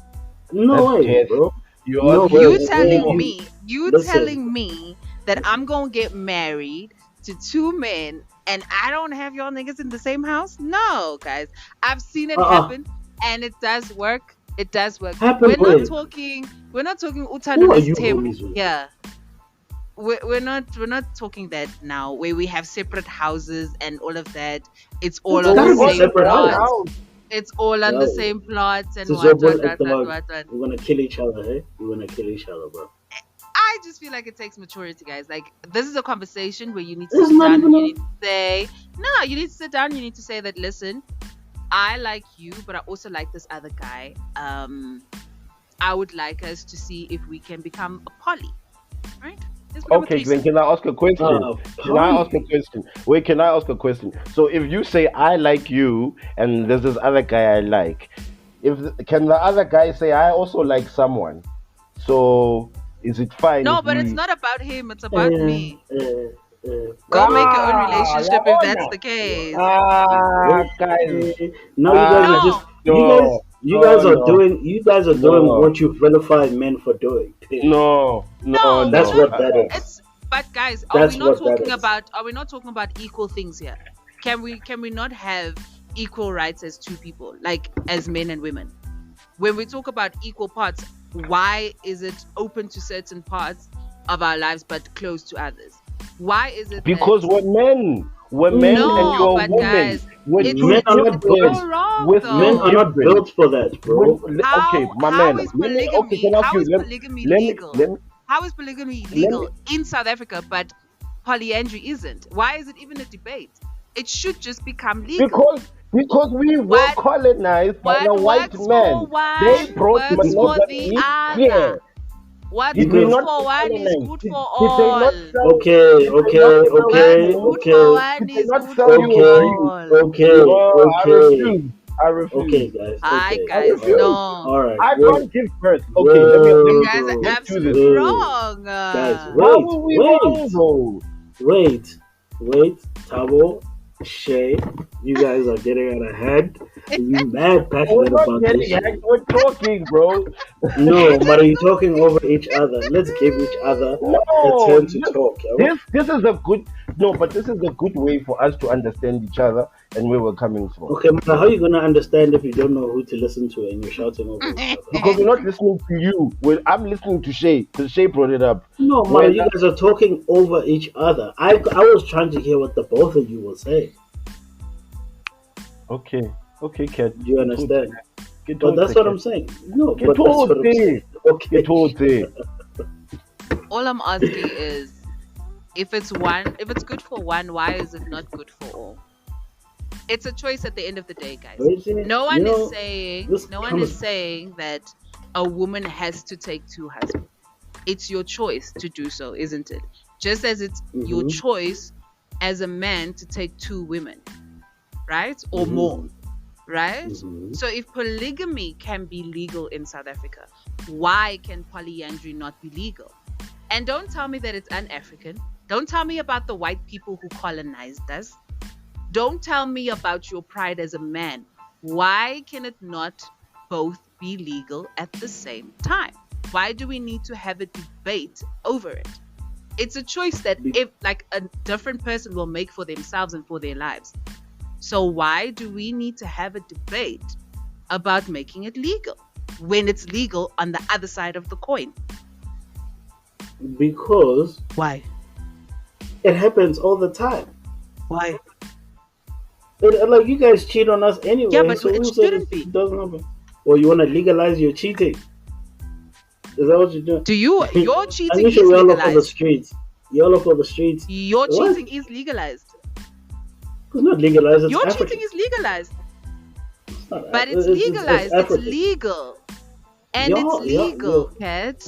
No That's way, death. bro. You're No asking way. you for telling war. me, Listen. telling me that I'm gonna get married to two men and I don't have y'all niggas in the same house? No, guys. I've seen it happen and it does work. It does work. Happen We're where? not talking Who are Utano you Tim. homies with? Yeah. We're not talking that now where we have separate houses and all of that. It's all It's on gotta the be same separate plot. house. It's all on the Yo. same plots and So what. we're gonna kill each other, hey? We're gonna kill each other, bro. I just feel like it takes maturity, guys. Like, this is a conversation where you need to It's sit not down and even you a- need to say, no, you need to sit down, you need to say that, listen, I like you, but I also like this other guy. I would like us to see if we can become a poly, right? Okay, then can I ask a question? Can I ask a question? Wait, can I ask a question? So if you say I like you and there's this other guy I like, can the other guy say I also like someone? So is it fine? No, if but we... it's not about him, it's about me. Go make your own relationship if that's the case. Guys. No, you guys are just you guys are doing what you vilify men for doing. No, that's what that is. But guys, That's are we what not talking about equal things here? Can we not have equal rights as two people, like as men and women? When we talk about equal parts, why is it open to certain parts of our lives but closed to others? Why is it? Because we're men. We're men and you're a woman. Guys, men are not built. Men are not built for that, bro. Okay, my man. How is polygamy legal? How is polygamy legal in South Africa, but polyandry isn't? Why is it even a debate? It should just become legal. Because we were colonized by a white man. They brought monogamy here. What's good for one is good for all. Okay. I refuse. Okay, guys. Hi, guys. No. All right. I can't give birth. Okay, let me you guys are absolutely wrong. Guys, wait. Tabo, Shay, you guys are getting out of hand. You mad passionate about this shit. We're talking, bro. No, but are you talking over each other? Let's give each other a turn to talk. This is a good way for us to understand each other and where we're coming from. Okay, but how are you gonna understand if you don't know who to listen to and you're shouting over each other? Because we're not listening to you. Well, I'm listening to Shay, because Shay brought it up. No, man, you guys are talking over each other. I was trying to hear what the both of you were saying. Okay, Kat. Do you understand? But that's what I'm saying. No, but that's what I'm saying. Okay. All I'm asking is, if it's good for one, why is it not good for all? It's a choice at the end of the day, guys. No one is saying that a woman has to take two husbands. It's your choice to do so, isn't it? Just as it's your choice as a man to take 2 women, right? Or more, right? So if polygamy can be legal in South Africa, why can polyandry not be legal? And don't tell me that it's un-African. Don't tell me about the white people who colonized us. Don't tell me about your pride as a man. Why can it not both be legal at the same time? Why do we need to have a debate over it? It's a choice that if like a different person will make for themselves and for their lives. So why do we need to have a debate about making it legal when it's legal on the other side of the coin? Because why? It happens all the time. Why? Like you guys cheat on us anyway. Yeah, but so it shouldn't be. It doesn't happen. Or you want to legalize your cheating? Is that what you're doing? Do you? Your cheating I'm is sure legalized. All over the streets. You're all over the streets. Your cheating is legalized. It's not legalized. It's Your African. cheating is legalized. But it's legalized. It's legal. And it's legal, Kat.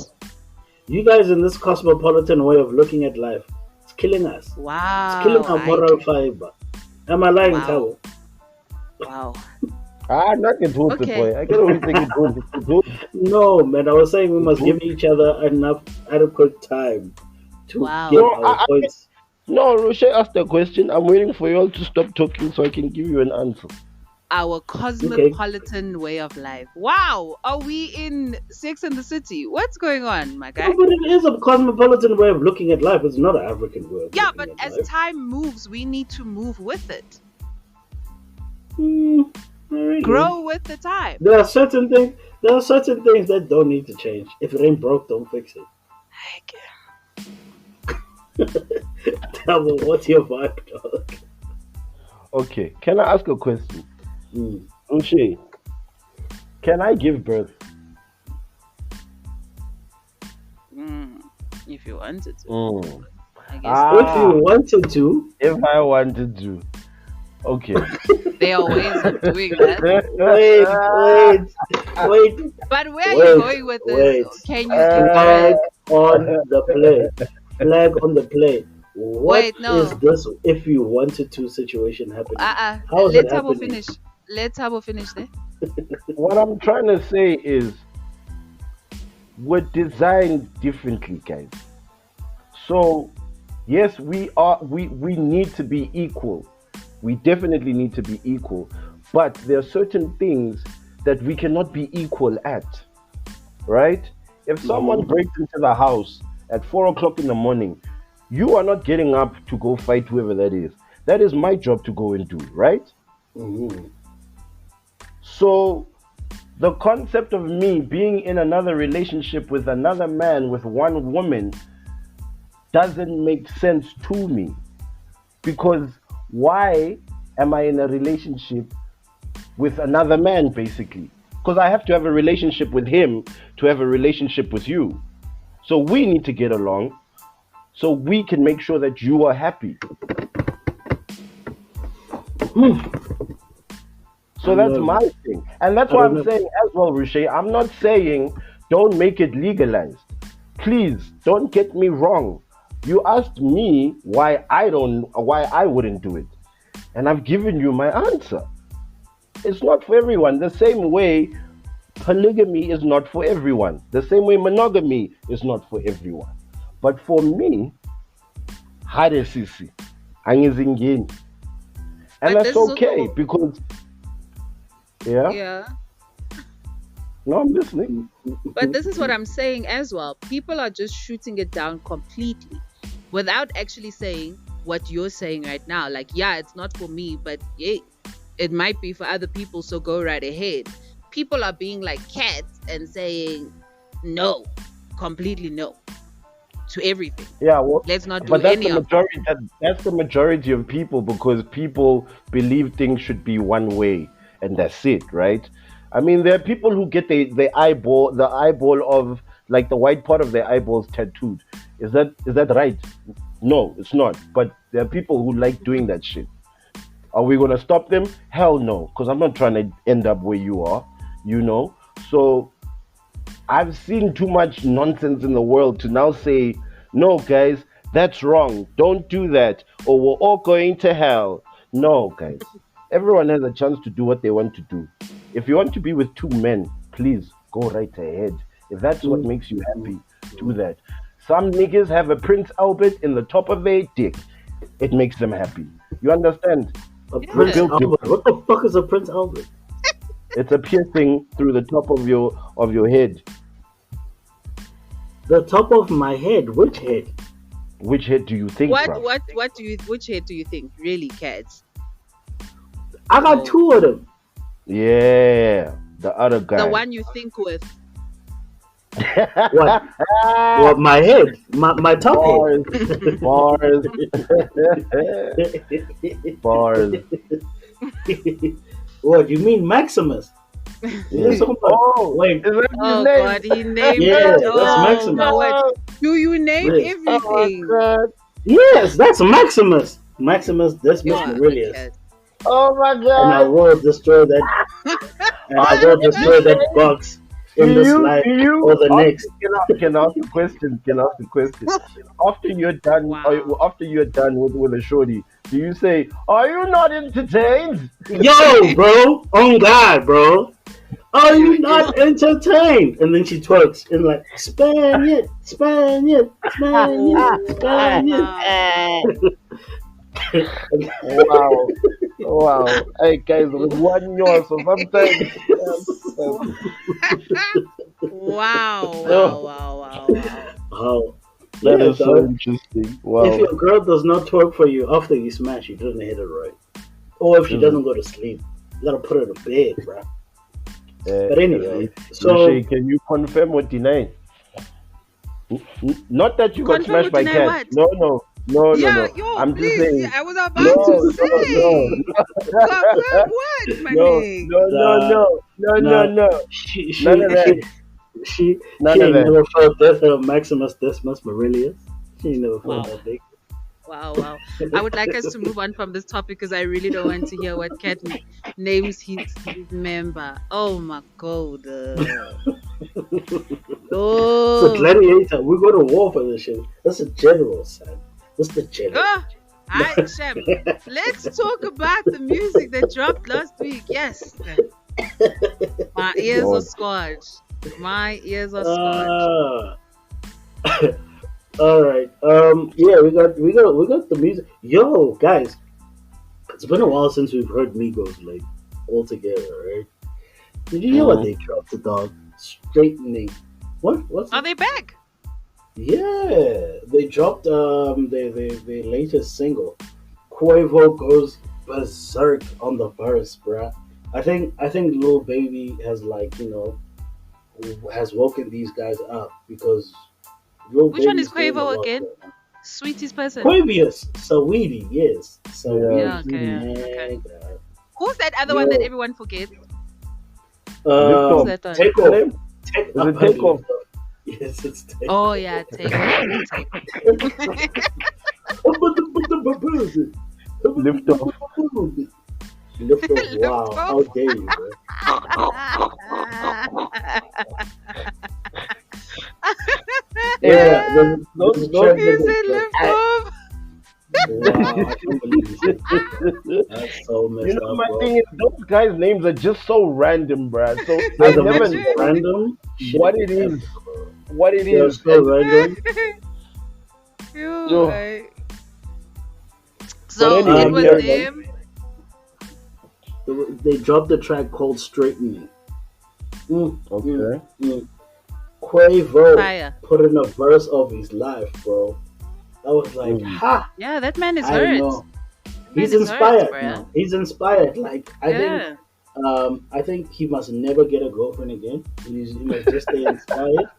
You guys in this cosmopolitan way of looking at life, it's killing us. Wow. It's killing our moral fiber. Am I lying, Tao? Wow. Not get boy. I get everything you do. No, man. I was saying we must give each other enough adequate time to get our points. No, Roche asked the question. I'm waiting for you all to stop talking so I can give you an answer. Our cosmopolitan way of life. Wow. Are we in Sex and the City? What's going on, my guy? No, but it is a cosmopolitan way of looking at life. It's not an African way of looking but at as life. time moves, we need to move with it. Really. Grow with the time. There are certain things that don't need to change. If it ain't broke, don't fix it. Tell me, what's your vibe, dog? Okay, can I ask a question? Uche, can I give birth? If you wanted to. I guess if you wanted to. If I wanted to. Okay. There are ways of doing that. Wait. But where are you going with this? Can you flag on the play? Flag on the play. What is this if you wanted to situation happening? How is Let it happening? finish. Let Tabo finish there. What I'm trying to say is we're designed differently, guys. So yes, we need to be equal. We definitely need to be equal. But there are certain things that we cannot be equal at. Right? If someone breaks into the house at 4:00 in the morning, you are not getting up to go fight whoever that is. That is my job to go and do, right? So the concept of me being in another relationship with another man, with one woman, doesn't make sense to me. Because why am I in a relationship with another man, basically? Because I have to have a relationship with him to have a relationship with you. So we need to get along so we can make sure that you are happy. So that's my thing. And that's why I'm saying as well, Riche, I'm not saying don't make it legalized. Please, don't get me wrong. You asked me why I wouldn't do it. And I've given you my answer. It's not for everyone. The same way polygamy is not for everyone. The same way monogamy is not for everyone. But for me, hade sisi, angizingeni. And that's okay because yeah. No, I'm listening. But this is what I'm saying as well. People are just shooting it down completely without actually saying what you're saying right now. Like, yeah, it's not for me, but yeah, it might be for other people, so go right ahead. People are being like cats and saying no, completely no to everything. Yeah, well, let's not do but that's any the majority. That's the majority of people, because people believe things should be one way and that's it, right? I mean, there are people who get the eyeball of, like, the white part of their eyeballs tattooed. Is that right? No, it's not. But there are people who like doing that shit. Are we gonna stop them? Hell no, because I'm not trying to end up where you are, you know. So I've seen too much nonsense in the world to now say, no, guys, That's wrong. Don't do that, or we're all going to hell. No, guys. Everyone has a chance to do what they want to do. If you want to be with two men, please go right ahead. If that's what Mm, makes you mm, happy, do mm. that. Some niggas have a Prince Albert in the top of their dick. It makes them happy. You understand? A We're Prince Yeah. built Albert. different. What the fuck is a Prince Albert? It's a piercing through the top of your head. The top of my head. Which head? Which head do you think, What bruv? what what do you which head do you think? Really, cats? I got Oh, two of them. Yeah, the other the guy. one you think with. What? What? My head. My top Bars, head. bars, bars. What? You mean Maximus? You're Yeah. talking about? Oh, Wait. is that his Oh name? God, he named Yeah, it. that's Oh Maximus. my word! Do you name Yes. Oh my everything? god! Yes, that's Maximus. Maximus You Decimus are a Meridius. cat. Oh my And I god! will destroy that. And I will destroy that box in this life or the next. Can I ask a question? Can I ask a question? After you're done, Wow. after you're done with a shorty, do you say, "Are you not entertained?" Yo, bro. On God, bro. Are You're you not entertained? And then she twerks and like, Spaniard, Spaniard, Spaniard, Spaniard. Wow, wow. Hey guys, with one yawn, so sometimes. Wow! Oh, Wow! Wow! Wow! Wow! Oh, that yeah, is so dog. interesting. If Wow. your girl does not twerk for you after you smash, she doesn't hit it right. Or if she Mhm. doesn't go to sleep, you gotta put her to bed, bro. Uh, But anyway, so Lachey, can you confirm or deny? Not that you got Confirm smashed or by deny cats. what? No, no, no, no, Yeah, no. yo, I'm just please. saying. Yeah, I was about No, to no, no, say. Confirm what, my no, nigga? no, no, no, no, no, nah, no. she None of that. she None of ain't that. never felt that Maximus Decimus Meridius. She ain't never felt Wow. that big. Wow, wow. I would like us to move on from this topic because I really don't want to hear what cat names his member. Oh my god. It's a Oh. gladiator. We go to war for this shit. That's a general, son. That's the general. Ah, hi, Shem. Let's talk about the music that dropped last week. Yes. My ears are God. scorched. My ears are scorched. Ah. All right. Yeah, we got the music. Yo, guys, it's been a while since we've heard Migos like all together, right? Did you hear what they dropped, the dog? Straightening. What's Are they back? Yeah, they dropped the latest single. Quavo goes berserk on the verse, bruh. I think Lil Baby has has woken these guys up because Lil Which one is Baby's doing a Quavo lot again? right now. Sweetest person. Quavius, Saweetie, yes, Saweetie. Yeah, okay, yeah, okay. Yeah. Who's that other one that Yo. everyone forgets? Lift Who's off. that one? Take What's the off. name? Take Is it Take Off? Yes, it's take Oh yeah, take Lift off. Lift off. Lift Wow, off. how dare you, bro? Yeah, Those track He that said they lift dropped. off. Wow, I can't believe you said that. That's so You messed know, up, my bro. thing is, those guys' names are just so random, bruh. So I There's the never most know random shit what it is. ever. What it They're is. so random. Yo, Yo. I- So anyway, it was yeah. them. They dropped a track called Straightening. Okay. Quavo Fire. put in a verse of his life, bro. I was like, Mm. ha! Yeah, that man is I hurt. know. Man He's is inspired. hurt, bruh. He's inspired. Like Yeah. I think he must never get a girlfriend again. He must just stay inspired.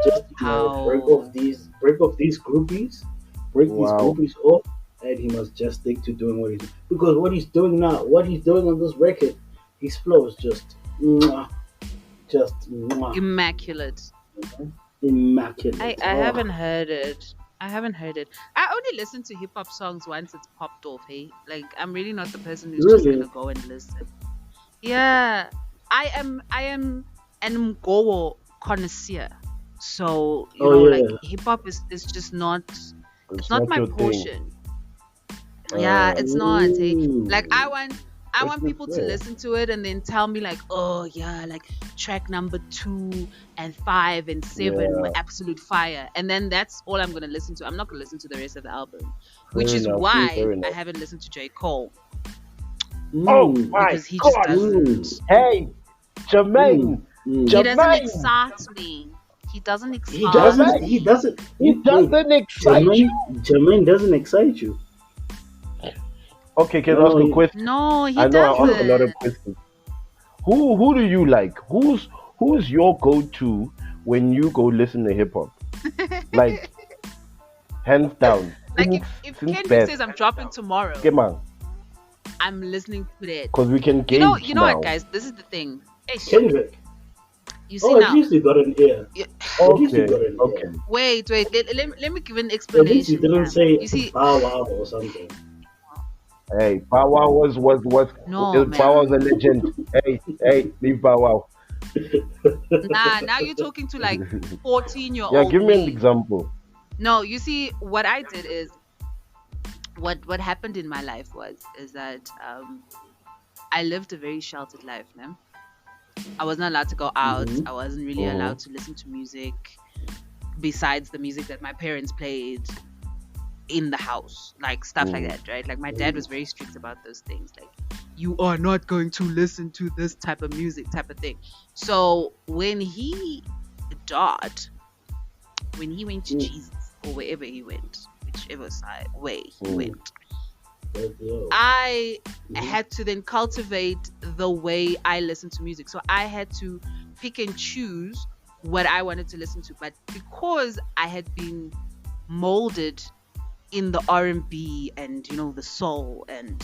Just break How? off these groupies, break these Wow. groupies off, and he must just stick to doing what he's because what he's doing now, what he's doing on this record, his flow is just Immaculate. immaculate. I Oh, haven't heard it. I haven't heard it. I only listen to hip hop songs once it's popped off, hey? Like I'm really not the person who's just Really? gonna go and listen. Yeah. I am an Mgowo connoisseur. So, Oh, yeah. like hip hop is just not It's It's not not my your thing. portion. Yeah, it's not. Hey. Like Ooh. I It's want not people to fair. listen to it and then tell me like, oh yeah, like track number 2 and 5 and 7 were Yeah, absolute fire. And then that's all I'm gonna listen to. I'm not gonna listen to the rest of the album. Which fair is enough. why Fair I enough. haven't listened to J. Cole. Oh Mm. my Because he just God! doesn't Hey, Mm. Jermaine, he Mm. doesn't Jermaine, excite me. He doesn't He excite doesn't. Jermaine. He me. doesn't. He Wait. doesn't excite Jermaine. you. Jermaine doesn't excite you. Okay, can I ask No. a question? No, he I know I ask a lot of doesn't. questions. Who do you like? Who's your go-to when you go listen to hip hop? Like hands down, Like since if since Kendrick birth. says I'm dropping tomorrow, Come on, I'm listening to that. because we can You gauge know what, now. guys? This is the thing. Ish, Kendrick. you see Oh, at now. least you got an ear. You, At least you Okay, got an okay. ear. wait. Let me give an At least you explanation, didn't fam. say You see, Bow Wow or something. Hey, Bow Wow was no, Bow man. Wow's a legend. Hey, leave Bow Wow. Nah, now you're talking to like 14-year Yeah, old give me an me. example. No, you see, what I did is what happened in my life is that I lived a very sheltered life, man. I was not allowed to go out. Mm-hmm. I wasn't really Mhm. allowed to listen to music besides the music that my parents played in the house, like stuff like Mm. that, right? Like my dad was very strict about those things. Like, you are not going to listen to this type of music, type of thing. So when he died, when he went to Mm. Jesus or wherever he went, whichever side way he Mm. went, That's yo. I Mhm. had to then cultivate the way I listen to music. So I had to pick and choose what I wanted to listen to. But because I had been molded in the R&B and the soul and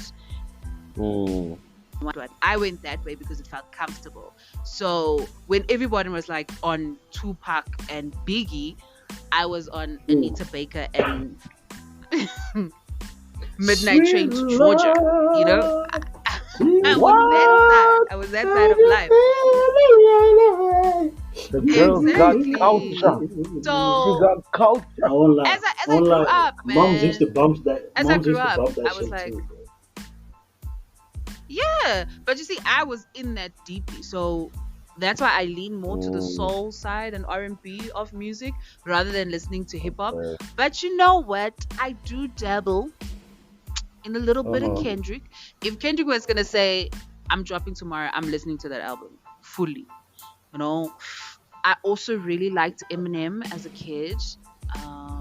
Mm. what, I went that way because it felt comfortable. So when everybody was like on Tupac and Biggie, I was on Anita Baker and Midnight Train to Georgia. I was that side. I was that side of life. The girl's got Exactly. culture. She So got culture. I won't lie. as I grew up, Moms used to man, bump that. as I Moms grew used to up, bump that I was shit like, too, bro. yeah. But you see, I was in that deeply. So that's why I lean more to the Mm. soul side and R&B of music rather than listening to hip hop. Okay. But you know what? I do dabble in a little bit of Uh-huh. Kendrick. If Kendrick was gonna say, I'm dropping tomorrow, I'm listening to that album fully. I also really liked Eminem as a kid.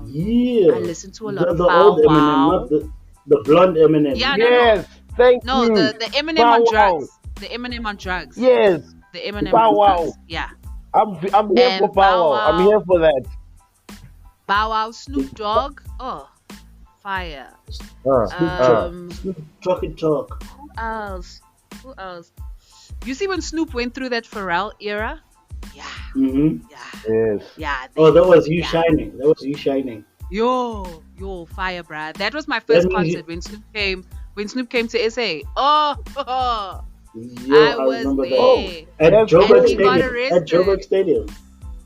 Yeah. I listened to a lot of The Bow old Eminem, Wow. not the blonde Eminem. Yeah, no. Yes, thank No, you. the Eminem Bow on Wow. drugs. The Eminem on drugs. Yes, The Eminem Bow on Wow. drugs. Yeah. I'm here And for Bow Wow. I'm Bow here for that. Bow Wow, Snoop Dogg. Oh, fire. Talk and talk. Who else? Who else? You see when Snoop went through that Pharrell era? Yeah. Mm-hmm. Yeah. Yes. Yeah. Oh, that was you yeah. shining. That was you shining. Yo, fire, bruh. That was my That first means concert when Snoop came. When Snoop came to SA. Oh, Yo, I I was remember there. that. At That's Joburg And he got Stadium. At arrested. Joburg Stadium.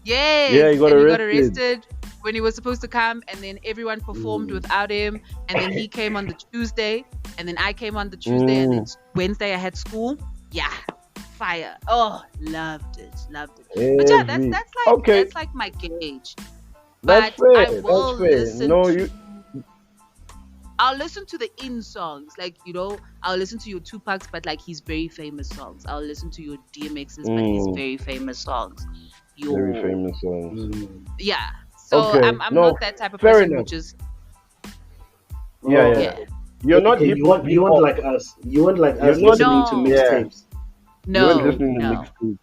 Yes. Yeah, he got and he got arrested. arrested when he was supposed to come, and then everyone performed without him, and then he came on the Tuesday, and then I came on the Tuesday, and then Wednesday I had school. Yeah, fire. Oh, loved it. But yeah, that's like my gauge. That's But I fair. will That's fair. listen No, to you. I'll listen to the in songs, like I'll listen to your Tupac's, but like his very famous songs. I'll listen to your DMX's, but his very famous songs. Very famous songs. Yeah. So Okay, I'm no, not that type of fair person who enough. just Yeah. yeah. You're not Okay, hip you want hop. like us. You want like us You're listening not- to No. mixtapes. You No, weren't listening to no, mixtape.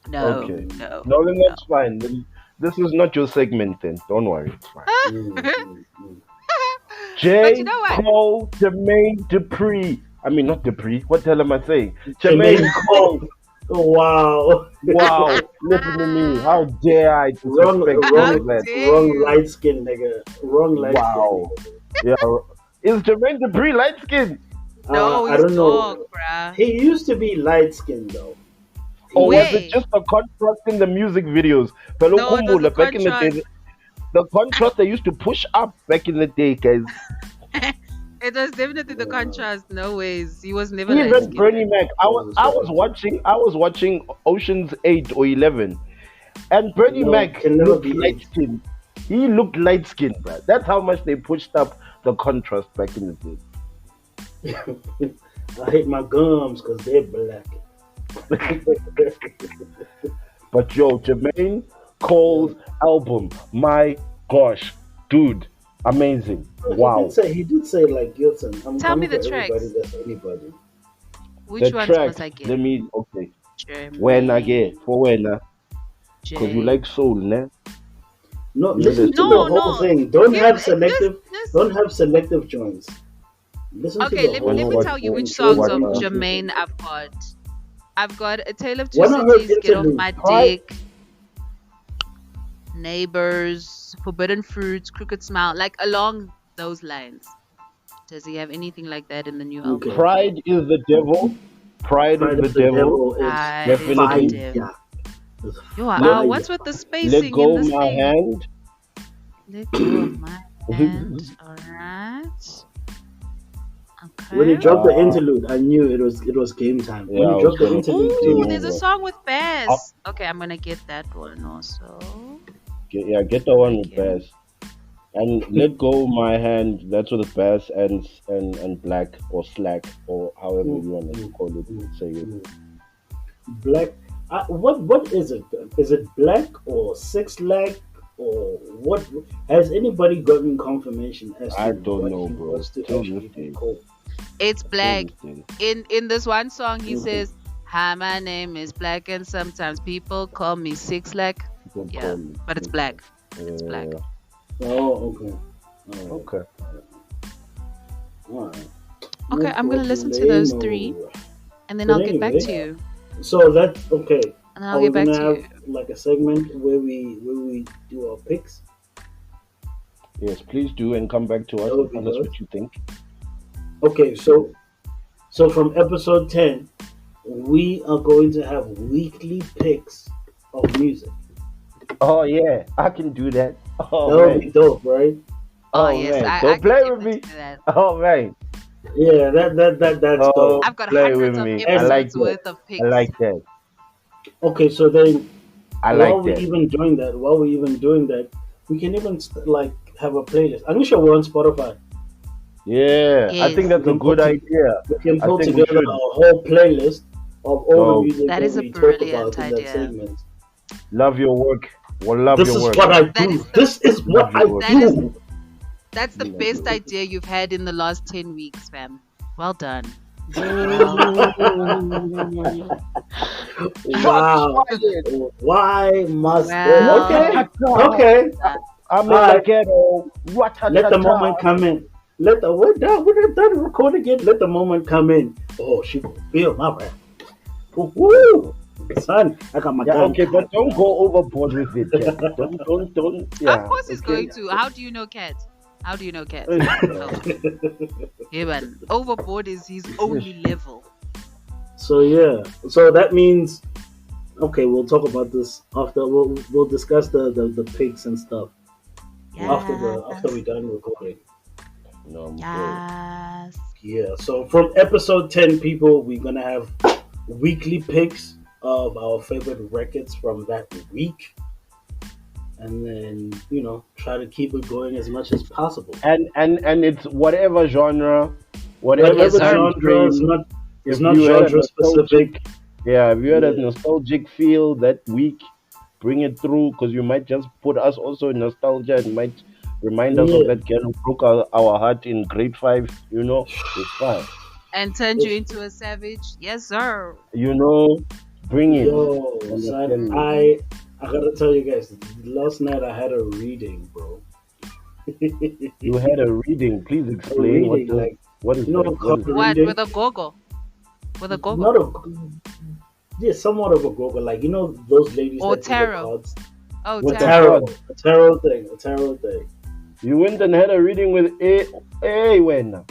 no, Okay. no. No, then that's fine. Then this is not your segment. Then don't worry. It's fine. But J. you know what? Cole, Jermaine Dupri. I mean, not Dupri. What the hell am I saying? Jermaine Cole. Oh, wow. Wow. Listen to me. How dare I Wrong, disrespect wrong, that? wrong light skin, nigga. Wrong light Wow. skin. Yeah. Is Jermaine Dupri light skinned? No, I he's don't know. dark, bruh. He used to be light skinned though. Or was Wait. it just a contrast in the music videos? Pero No, it was Kumbula, a back in the day, contrast. the contrast they used to push up back in the day, guys. It was definitely the Uh, contrast. No ways. He was never light Even skinned. Bernie Mac, I was watching Ocean's 8 or 11, and Bernie no, Mac can never looked be light eight. skinned. He looked light skinned, bro. That's how much they pushed up the contrast back in the day. I hate my gums because they're black. But yo, Jermaine Cole's album, my gosh, dude, amazing. Wow. He did say like Gilson. I'm Tell me coming the for everybody. tracks. That's anybody. Which The ones tracks, must I get? let me, okay. When Jermaine, again, for when, because you J. like soul, ne? No, You listen to listen. the No, whole no. thing. Don't Give have this. selective. Don't have selective joints. Listen to Okay, the let whole me What- tell you thing. which songs what, of uh, Jermaine I've got. I've got A Tale of Two When I heard Cities, Get Off interlude, My Pride- Dick, Neighbors, Forbidden Fruits, Crooked Smile, like along those lines. Does he have anything like that in the new album? Okay. Pride is the devil. Pride is the devil. is Pride is the Definitely. devil. fire. It's Yo, fire. what's with the Let spacing in go this my thing? hand. Let go of my hand. Alright. When he Okay. dropped the interlude, I knew it was game time. Yeah, When I he was dropped the gonna- interlude, Ooh, Ooh. there's a song with Bass. Okay, I'm gonna get that one also. Get the one with Thank you. bass. And let go my hand. That's with bass and black or slack or however you want to call it. Say it. black. What is it? Is it black or six leg or what? Has anybody gotten confirmation as to I don't what know, he bro. wants to Till actually this day. be called? It's black. Till this day. In this one song, he Mhm. says, "Hi, my name is Black, and sometimes people call me Six Leg." Don't Yeah, call me. but it's black. It's black. Oh, okay. All right. Okay. All right. Okay, I'm gonna listen to those three, and then But I'll get back anyway, to you. So that's okay. And Are I'll we get back gonna to have you. like a segment where we do our picks? Yes, please do and come back to us That would and be tell us good. what you think. Okay, so from episode 10, we are going to have weekly picks of music. Oh yeah, I can do that. Oh That would man. be dope, right? Oh, Oh yes, man. I Don't can play get with me. into that. Oh man. Yeah, that's Oh, dope. I've got play hundreds with of me. I episodes like that. worth of picks. I like that. Okay, so then I while like we're that. even doing that, we can even like have a playlist. I'm sure we're on Spotify. Yeah, I Yes. think that's a We can good put to- idea. We can I put think we together should. a whole playlist of all Dope. the music That that is a we talk brilliant about in that idea. segment. Love your work. Well, love This your is work. what I That do. is the- This is what I Love your That is- do. That's the Yeah. best idea you've had in the last 10 weeks, fam. Well done. Wow. Why must Wow. okay? Okay. I'm in Alright. the ghetto. Let the moment come in. We're done recording it. Let the moment come in. Oh, she will feel my breath. Woo, son, I got my Yeah, gun. okay, but don't go overboard with it, Kat. Don't. Yeah. Of course he's okay? going to. How do you know Cat? How do you know Cat? Yeah, man. Overboard is his only level. So yeah, so that means okay. We'll talk about this after. We'll discuss the picks and stuff after we're done recording. No, I'm good. Yes. Yeah. So from episode 10, people, we're gonna have weekly picks of our favorite records from that week, and then try to keep it going as much as possible. And it's whatever genre, whatever Yes, sir. time genre is frame. not it's If not you had a genre specific. Yeah, if you had a Yeah. nostalgic feel that week, bring it through because you might just put us also in nostalgia. It might remind us of Yeah. that girl who broke our heart in grade 5. It's fine. And turned you into a savage? Yes, sir. Bring it. Yo, Understand son, me. I gotta tell you guys, last night I had a reading, bro. You had a reading. Please explain what reading, like, what is you know, that? card What is What? reading. With a gogo? With a gogo? Not a, yeah, somewhat of a Google, like those ladies Or that do the tarot. cards. Oh, With tarot. A tarot thing. You went and had a reading with when?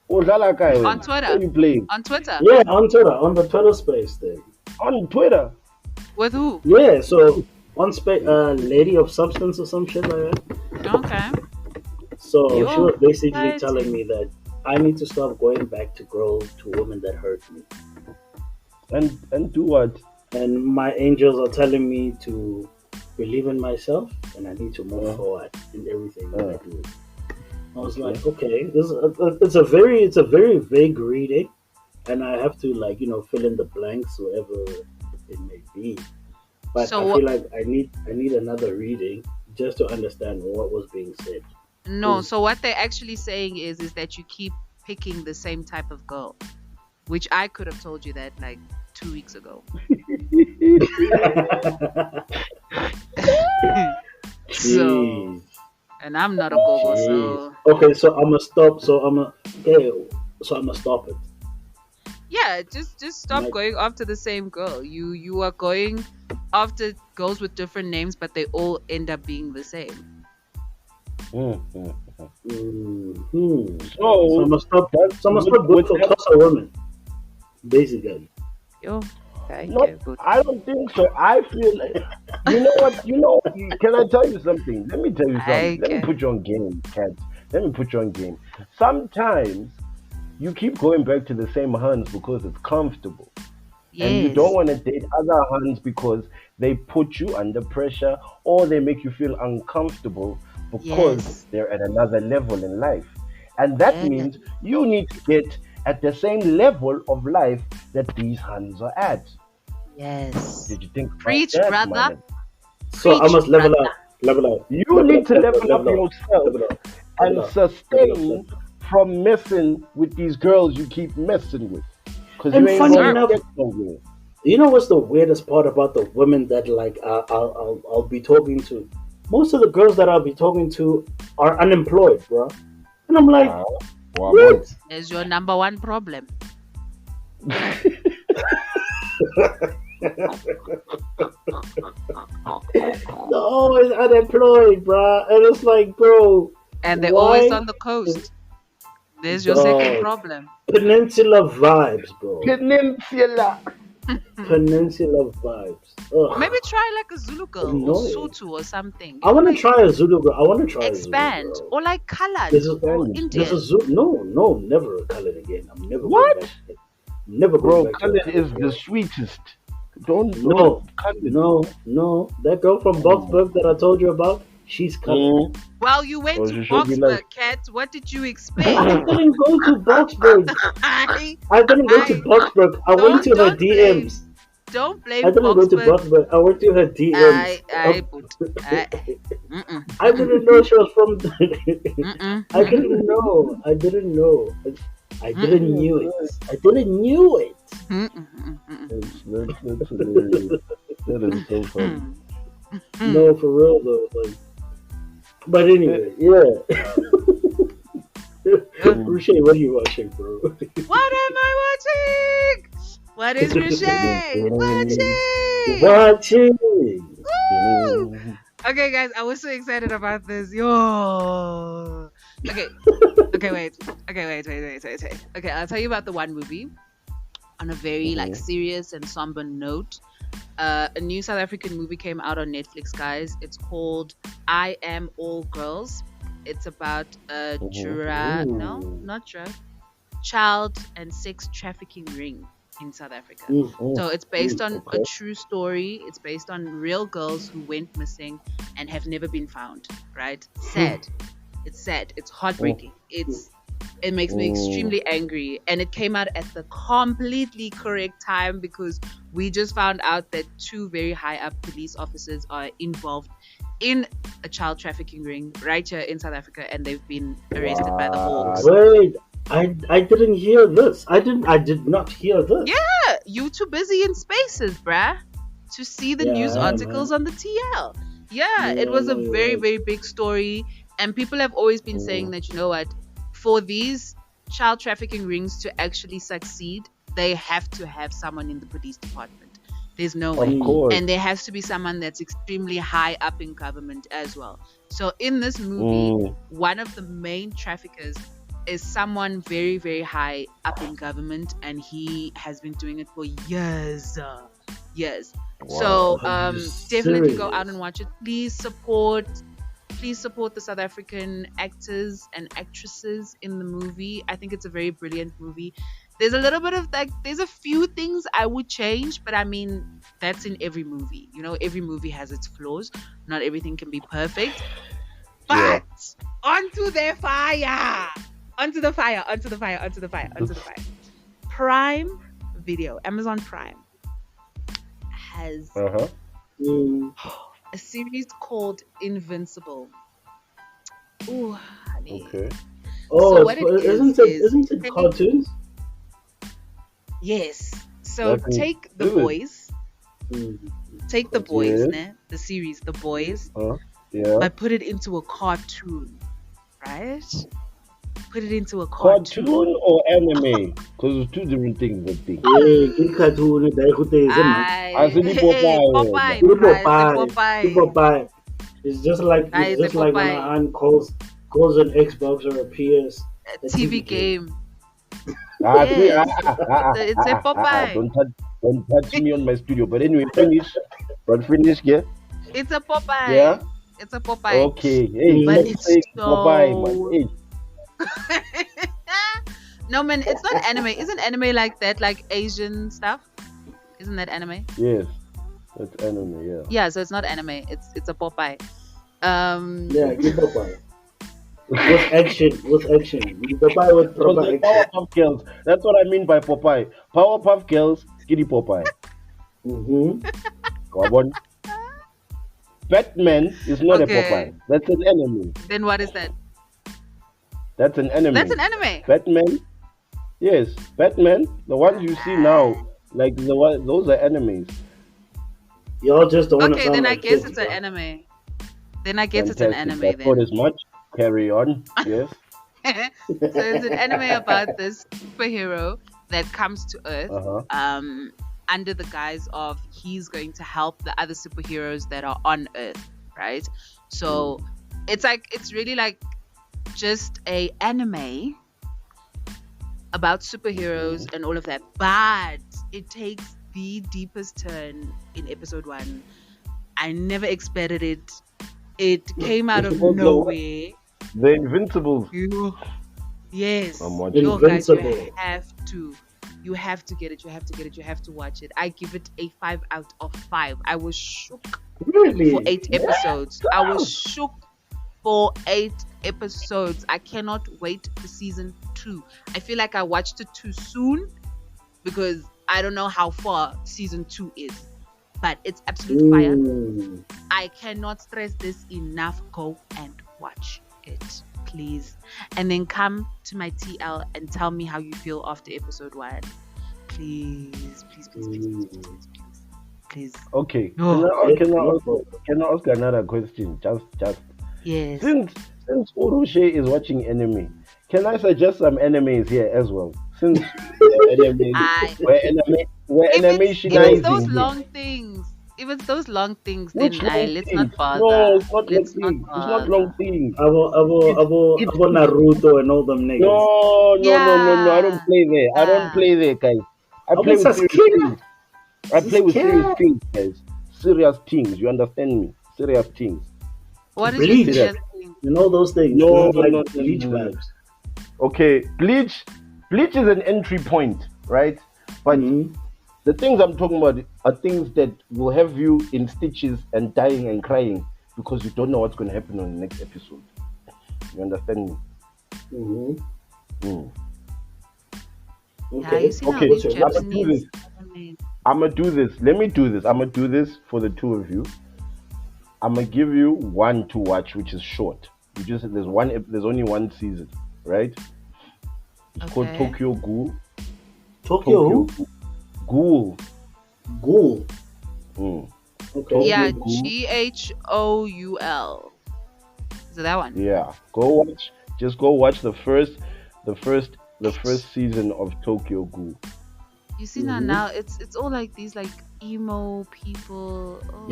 Udlala kae wena? On Twitter. What are you playing? On Twitter? Yeah, on Twitter, on the Twitter space thing. On Twitter. With who? Yeah, so lady of substance or some shit like that. Okay. So she Yo, was basically telling exciting. me that I need to stop going back to grow to women that hurt me. And do what? And my angels are telling me to believe in myself and I need to move Uh, forward in everything that uh, I do. I was okay. like, okay, it's a very vague reading, and I have to fill in the blanks wherever it may be. But I So feel like I need another reading just to understand what was being said. no, 'Cause- so what they're actually saying is that you keep picking the same type of girl, which I could have told you that like 2 weeks ago. So, Jeez, and I'm not a gogo, jeez. so Okay, so I'm gonna stop. So I'm gonna stop it. yeah, just stop My, going after the same girl. You are going after girls with different names, but they all end up being the same. Mm, mm. So I'm So gonna stop. that So I'm gonna stop going would for that closer women, basically. Yo, okay, not? good. I don't think so. I feel like, you know what? Can I tell you something? Let me tell you something. Let me Okay. put you on game, cat. Let me put you on game. Sometimes you keep going back to the same hands because it's comfortable, and you don't Yes. want to date other hands because they put you under pressure or they make you feel uncomfortable because Yes. they're at another level in life. And that Yeah. means you need to get at the same level of life that these hands are at. Yes. Did you think about Preach, that, brother. man? So I Preach, must level brother. up, level up, You level need up, to level up, level up level up, yourself level up, level and up, level up, level sustain up. from messing with these girls you keep messing with. Because you And ain't Yes, funny going sir. to enough, get nowhere. you know what's the weirdest part about the women that I'll be talking to? Most of the girls that I'll be talking to are unemployed, bro. And I'm like, Ah, well, boy. what? There's your number one problem. No, it's unemployed, bro. And it's like, bro, And they're always why? on the Is coast. There's your second dog problem. peninsula vibes, bro? Peninsula. Peninsula vibes. Maybe Ugh, try like a Zulu girl or annoying. Sutu or something. I want to Like try a Zulu girl. I want to try a Zulu expand. girl. Or like colored This is or Expand this Indian. is Zulu. No, never a colored again. I'm never going What? back. Never going Bro, back to a colored colored is the girl. sweetest. Don't No, colored. no. That girl from Mm. Boxburg that I told you about, she's colored. Mm. Well, you went Or to you should be like, Boxburg, Cat. What did you expect? I didn't go to Boxburg. I, I didn't go to I Boxburg. I went don't to her don't blame DMs. don't I blame didn't go to Boxburg. Boxburg. I went to her DMs. I mm-mm, I didn't know she was from. mm-mm, I mm-mm, didn't know. I didn't know. I didn't mm-mm, knew it. I didn't knew it. mm-mm, mm-mm, that's hilarious. That is so funny. mm-mm. No, for real though. Like, but anyway, yeah. Mm. Rushay, what are you watching, bro? What am I watching? What is Riche watching? Watching. Woo! Okay, guys, I was so excited about this. Yo. Okay. Okay, wait. Wait. Okay, I'll tell you about the one movie on a very like Mhm. serious and somber note. A new South African movie came out on Netflix, guys. It's called I Am All Girls. It's about a no, Ooh. not drug, child and sex trafficking ring in South Africa. Mm. So it's based on a Okay. true story. It's based on real girls who went missing and have never been found. Right? Sad. It's sad. It's heartbreaking. It makes me extremely angry, and it came out at the completely correct time because we just found out that two very high up police officers are involved in a child trafficking ring right here in South Africa, and they've been arrested by the Hawks. What? Wait, I didn't hear this. I did not hear this. Yeah, you too busy in spaces, bruh, to see the Yeah, news I am, articles man. on the TL. Yeah, No, it was a no, you're very, right. very big story. And people have always been saying that, you know what, for these child trafficking rings to actually succeed, they have to have someone in the police department. There's no Of way. course. And there has to be someone that's extremely high up in government as well. So in this movie, one of the main traffickers is someone very, very high up in government, and he has been doing it for years. years. Wow. So Are you definitely go out serious? and watch it. Please support the South African actors and actresses in the movie. I think it's a very brilliant movie. There's a little bit of like, there's a few things I would change, but I mean, that's in every movie. You know, every movie has its flaws. Not everything can be perfect. Yeah. But onto the fire, onto the fire, onto the fire, onto the fire, onto the fire. Prime Video, Amazon Prime, has Uh-huh. Mm. a series called Invincible. Ooh, honey. Okay. Oh, So what it is isn't it cartoons? yes. So That's take The good. Boys, Mm. take The Boys, Yes. ne? The series The Boys, Yeah. but put it into a cartoon, right? Put it into a cartoon. Cartoon or anime? Because it's two different things, I think. Hey, ke cartoon dai go te man. I said Hey, Popeye. Popeye, Ke bruh, Popeye. Popeye. Ke Popeye. It's just like Guys, when Popeye. my aunt calls an Xbox or a PS A TV game. Yes. It's a Popeye. Don't touch me on my studio. But anyway, finish. But finish, yeah. It's a Popeye. Yeah. It's a Popeye. Okay. Hey, But let's it's say so... Popeye, man. Hey. No, man, it's not anime. Isn't anime like that, like Asian stuff? Isn't that anime? Yes. That's anime, yeah. Yeah, so it's not anime. It's a Popeye. Yeah, ke Popeye. With action. Popeye with So proper the action. Powerpuff Girls. That's what I mean by Popeye. Powerpuff Girls, Kitty Popeye. Mm-hmm. Come on. Batman is not Okay. a Popeye. That's an enemy. Then what is that? That's an enemy. That's an anime. Batman. Yes, Batman. The ones you see now, like those are enemies. Y'all just don't want to Okay, sound then I like guess kids, it's an bro. anime. Then I guess it's an Fantastic. anime I thought then. as much. Carry on. Yes. So it's an anime about this superhero that comes to Earth Uh-huh. under the guise of he's going to help the other superheroes that are on Earth, right? So it's really like just a anime about superheroes and all of that, but it takes the deepest turn in episode 1. I never expected it. It came out of Episode nowhere. The Invincibles. Yes. I'm watching. Yo, guys, Invincible. you have to get it. You have to watch it. I give it a 5 out of 5. I was shook Really? for 8 episodes. I was shook for 8 episodes. I cannot wait for season 2. I feel like I watched it too soon because I don't know how far season 2 is, but it's absolute fire. Mm. I cannot stress this enough. Go and watch it, please. And then come to my TL and tell me how you feel after episode 1. Please. Okay. No. Can I ask another question? Just Yes. since Urushe is watching anime, can I suggest some animes here as well? Since we're animationizing If it's those here. long things, Which then long let's things? not bother. No, it's not long Let's things. not It's not bother. long things. Abo Naruto and all them niggas. No. I don't play there. I don't Yeah. play there, guys. I Abo play with serious Sasuke. things. I play with serious Sasuke. things, guys. Serious things. You understand me? Serious things. What is Bleach. your serious thing? You know those things. No, Those like no, Bleach no. vibes. Okay, Bleach is an entry point, right? But Mhm. the things I'm talking about are things that will have you in stitches and dying and crying because you don't know what's going to happen on the next episode. You understand me? Mhm. Mm. Yeah, Okay. you see now Okay, these so I'm gonna do Japanese this. anime. I'm gonna do this. Let me do this. I'm gonna do this for the two of you. I'm gonna give you one to watch, which is short. There's only one season, right? It's called Okay. Tokyo Ghoul. Tokyo Ghoul. Ghoul. Mm. Okay. Yeah, Ghoul. GHOUL. So that one. Yeah. Just go watch the first season of Tokyo Ghoul. You see Mhm. now it's all like these like emo people. Oh,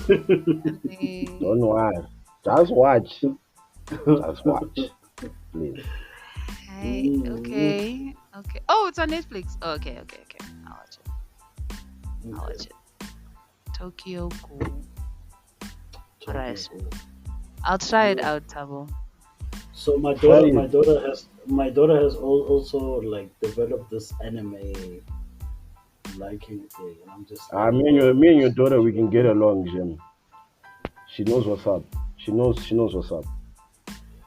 and they- Don't watch. Just watch. Just watch. Please. Okay. Oh, it's on Netflix. Oh, okay. I'll watch it. Tokyo Ghoul. Tokyo Right. Ghoul. I'll try it Yeah. out, Tabo. So my Try daughter has also like developed this anime liking thing, and I'm just like, me and your daughter, we can get along, Jim. She knows what's up. She knows what's up.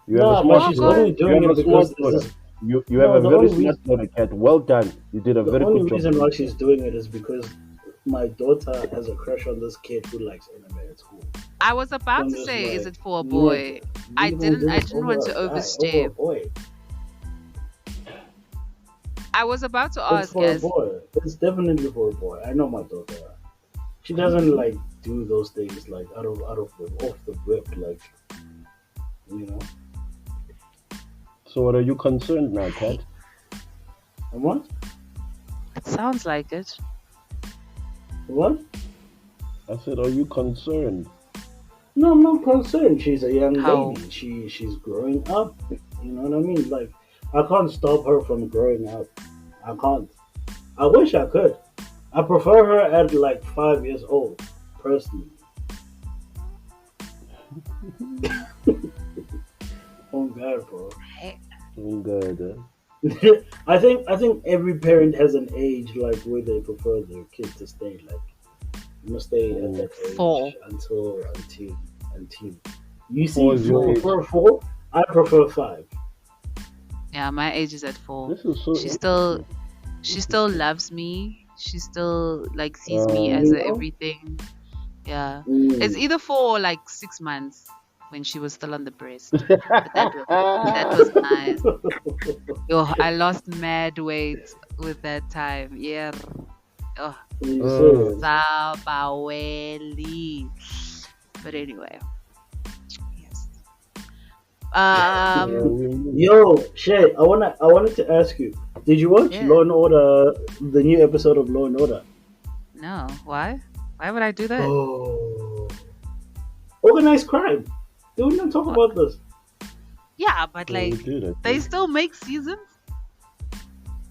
You have a nah, but smart Oh, she's daughter. only good. You doing have it a smart because this daughter. is You have no a the very only smart reason. daughter, Cat. Well done. You did a The very only good job. reason why she's doing it is because my daughter has a crush on this kid who likes anime at school. I was So about I'm to just say, is like, it for a nigga, boy? we gonna do I this didn't want over to a guy, over overstay. a boy. I was about to It's ask, for a as boy. It's definitely for a boy. I know my daughter. She doesn't like do those things like out of the off the whip, like you know. So, what are you concerned now, Cat? And what? it sounds like it. What? I said, are you concerned? No, I'm not concerned. She's a young How? lady. She's growing up. You know what I mean? Like I can't stop her from growing up. I can't. I wish I could. I prefer her at like 5 years old, personally. Oh God, bro. I'm good. I think every parent has an age like where they prefer their kid to stay. Like you must stay at that age 4. until you see 4 is your you age. prefer 4. I prefer 5. Yeah, my age is at 4. This is so She still interesting. she still loves me. She still like sees me as You a know? everything. Yeah. It's either 4 or like 6 months when she was still on the breast. But that was nice. Yo, I lost mad weight with that time. Yeah. Oh, You Uh, serious? Sabaweli. But anyway, yes. yeah, Yo, Shay, I wanted to ask you. Did you watch Yeah. Law and Order, the new episode of Law and Order? No, why? Why would I do that? Oh, organized crime. Did we not talk about this? Yeah, but yeah, we like did, I they think. still make seasons.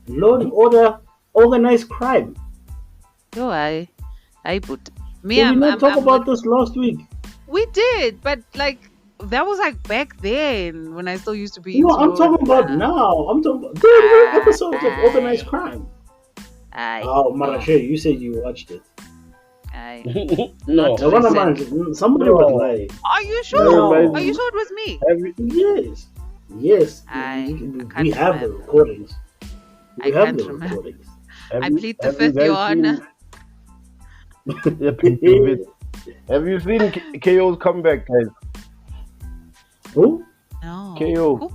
Law and Order, organized crime. Yo, I put me. Did we not talk I'm about with. this last week? We did, but like that was like back then when I still used to be No, into I'm Law talking and about Order. now. I'm talking about there were episodes of organized I, crime. I, Oh, Marashe, you said you watched it. I. No, Not Now, what am I? recently. Somebody was no. lying. Are you That sure? reminds Are you me. sure it was me? Have you, Yes, yes. I We can't have the remember. recordings. I We have can't the remember. recordings. have I you, plead the have you fifth, Your guys Honor. seen? Yeah, piece of it. Have you seen KO's comeback, guys? Who? No. KO. Who?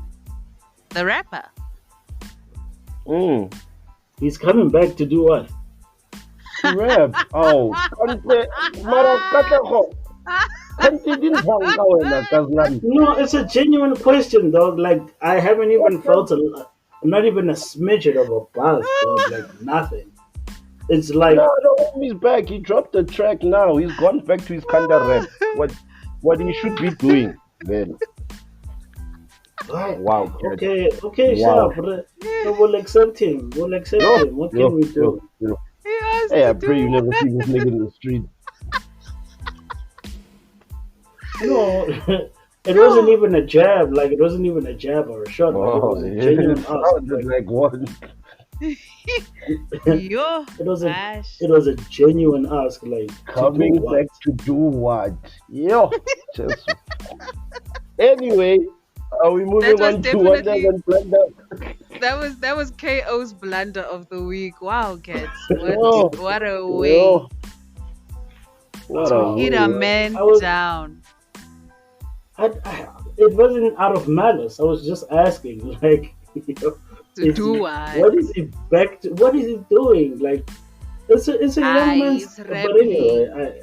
The rapper. He's coming back to do what? Rap. Oh, Kante, Mara Katako. Kante didn't hang out Kazlan. No, it's a genuine question, dog. Like I haven't even felt not even a smidget of a buzz, dog. Like nothing. It's like No, the homie's back. He dropped the track now. He's gone back to his Kanda rap. What he should be doing then. right. Wow, kid. Okay, Wow. sure. So we'll accept him. We'll accept him. What can we do? He has Hey, I to pray you do never see this nigga in the street. No, it wasn't even a jab. Like it wasn't even a jab or a shot. Like, it Oh, was a yeah. genuine It ask. sounded like one. Yo, It was a gosh. it was a genuine ask. Like Coming to do what? back to do what? Yo, just anyway. Are we moving was on to Wonders definitely- and Blender? That was KO's blunder of the week. Wow, cats. Yo, What a way yo. What to a hit way. a man I was- down. It wasn't out of malice. I was just asking, like, you know, To is do he- what? What is he back to? What is he doing? Like, it's a young man's. He's But rapping. anyway,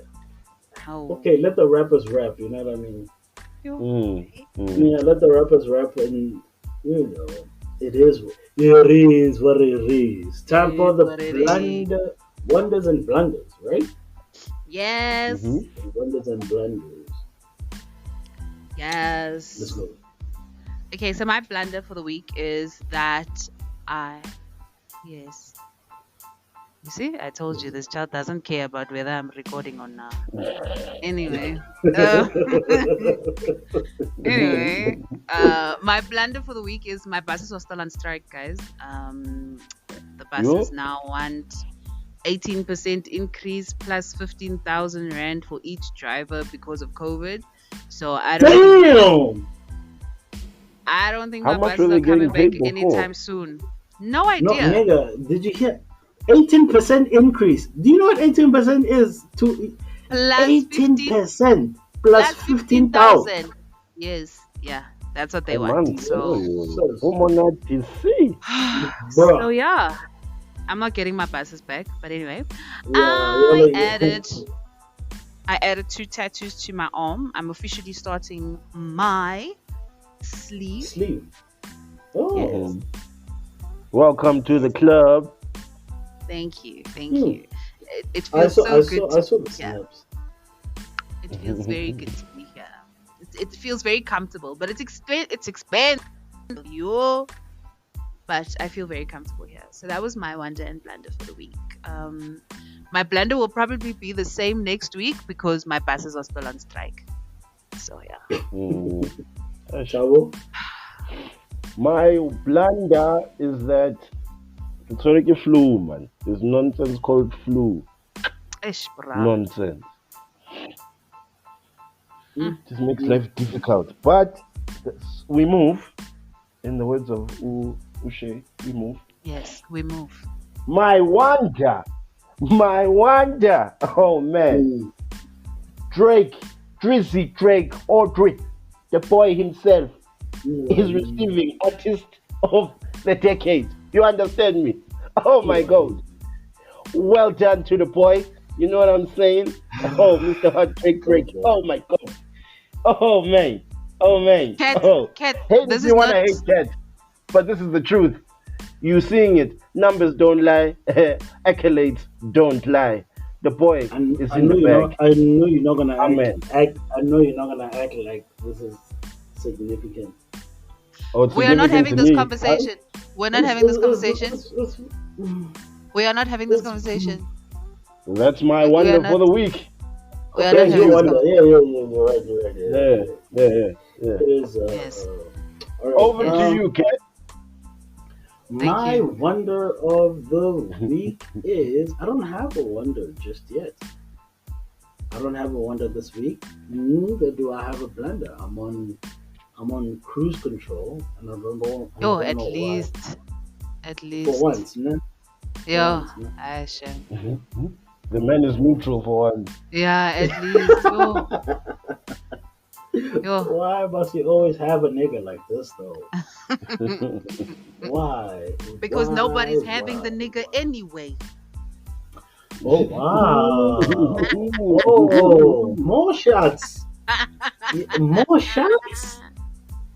Oh. okay, let the rappers rap. You know what I mean? Mm. Yeah, let the rappers rap, and you know, it is what it is. Time for the What it is. wonders and blunders, right? Yes. Mhm. Wonders and blunders. Yes. Let's go. Okay, so my blunder for the week is that I, yes, You see, I told you this child doesn't care about whether I'm recording or not. Anyway, anyway, my blunder for the week is my buses are still on strike, guys. The buses You? now want 18% increase plus 15,000 rand for each driver because of COVID. So I Damn! think How my much buses were are they coming getting back paid anytime before? soon. No No, idea. nigga, did you hear? 18% increase. Do you know what 18% is? To Plus 18% plus 15,000. 15,000. Yes, yeah, that's what Hey they want. man, So, you see? so Bruh. yeah, I'm not getting my buses back. But anyway, Yeah, I added 2 tattoos to my arm. I'm officially starting my sleeve. sleep. Oh, Yes. Welcome to the club. Thank you. Hmm. It I feels saw, so I good. saw, I saw the Yeah, snaps. it feels very good to be here. It feels very comfortable, but it's expensive, yo. But I feel very comfortable here. So that was my wonder and blunder for the week. My blunder will probably be the same next week because my buses are still on strike. So yeah. Shabo? My blunder is that it's already flu, man. There's nonsense called flu. Ish, bra. Nonsense. It just makes life difficult. But we move. In the words of Ushe, we move. Yes, we move. My wonder. Oh man. Drake, Audrey, the boy himself, is receiving Artist of the Decade. You understand me? Oh my God. Well done to the boy. You know what I'm saying? Oh, Mr. Hot Drake. Oh my God. Oh man. Cat, Hate this if is you want to not. hate Cat. But this is the truth. You seeing it. Numbers don't lie. Accolades don't lie. The boy is in the bag. I know you're not gonna Amen. act. I know you're not gonna act like this is significant. Oh, it's We are not significant having to this me. conversation. We're not having this conversation. We are not having this conversation. That's my We are wonder not- for the week. We are not That's having your this wonder. conversation. You're right. Yeah. It is, Yes. all right, Over to you, Kat. My you. wonder of the week is I don't have a wonder just yet. I don't have a wonder this week. Neither do I have a blunder. I'm on cruise control, and I don't know. I Oh, don't at know least. why. At For least. once, no? Yeah. For once, no? Asha. The man is neutral for one. Yeah, at least. Yo. Why must you always have a nigga like this though? Why? Because Why? nobody's having Why? the nigga anyway. Oh wow! Oh, more shots! More shots!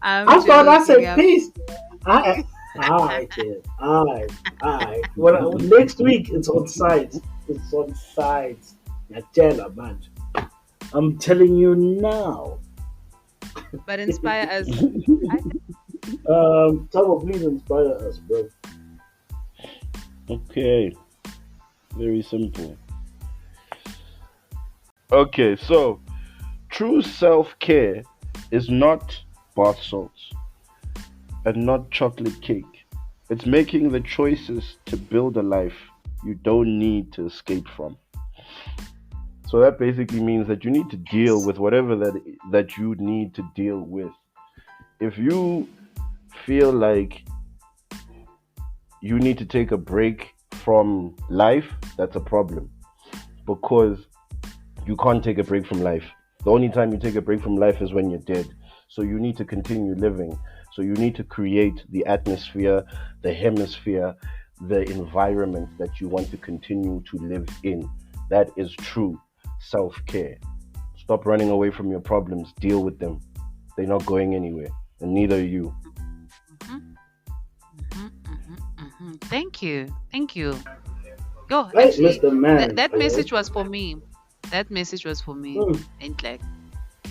I thought I said peace. I kid. Well, next week it's on sides. It's on sides. Yatela, man. I'm telling you now. But inspire us. Tamo, please inspire us, bro. Okay. Very simple. Okay, so true self-care is not bath salts and not chocolate cake. It's making the choices to build a life you don't need to escape from. So that basically means that you need to deal with whatever that you need to deal with. If you feel like you need to take a break from life, that's a problem. Because you can't take a break from life. The only time you take a break from life is when you're dead. So you need to continue living. So you need to create the atmosphere, the hemisphere, the environment that you want to continue to live in. That is true self-care. Stop running away from your problems. Deal with them. They're not going anywhere. And neither are you. Thank you. Yo, Right, actually, Mr. Man. that message was for me. That message was for me. Ain't like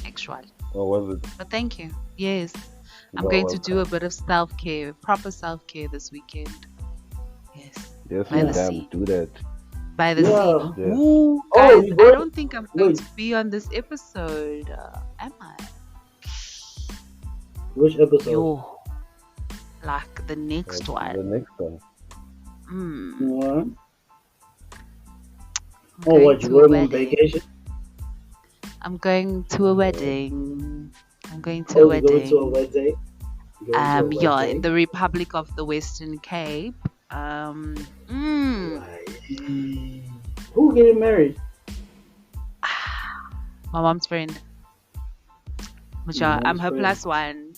actual. Or was it? But thank you. Yes. I'm You're going to do a welcome. bit of self-care, proper self-care this weekend. Yes. Yes, By the madam, sea. do that. by the sea. Yeah. Yes. Ooh, Oh, guys, you I going? don't think I'm going Wait, to be on this episode. Am I? which episode? Yo, like the next The one. next one. What? I'm Oh, going what? You to a going on wedding. vacation? I'm going to a wedding. I'm going to a Oh, you going to a wedding. wedding? Going to a Yeah, in wedding? the Republic of the Western Cape. Right. Who getting married? My mom's friend. Which Your I'm mom's her friend. plus one.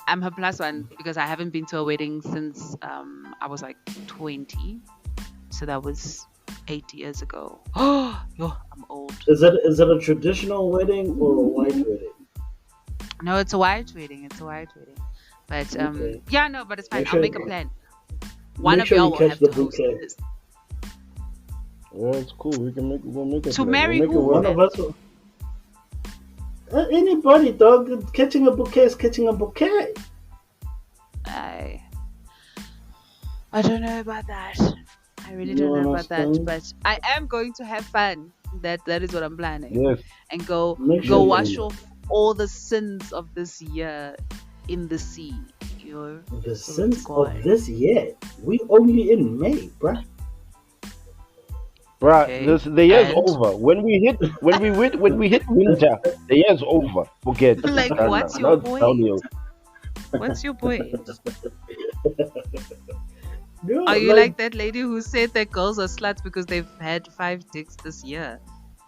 I'm her plus one because I haven't been to a wedding since I was like 20. So that was 8 years ago. Oh, yo, I'm old. Is it a traditional wedding or a white wedding? No, it's a white wedding. It's a white wedding. But Okay. yeah, no, but it's fine. Make I'll sure- make a plan. One Make of sure y'all you will catch have the to host bouquet. this. Yeah, it's cool. We'll make it. To marry we'll make it who? work. One of us will. Anybody, dog. Catching a bouquet is catching a bouquet. I don't know about that. I really You don't know about that. understand? But I am going to have fun. That is what I'm planning. Yes. And go Make sure you wash do. off all the sins of this year in the sea. You know? The So sense it's of gone. this year. We only in May, bruh. Bruh, Okay. the year's And- over. When we hit winter, the year's over. Forget. it. Like, Done what's now. your Now it's point? downhill. What's your point? Yeah, Are you like that lady who said that girls are sluts because they've had 5 dicks this year?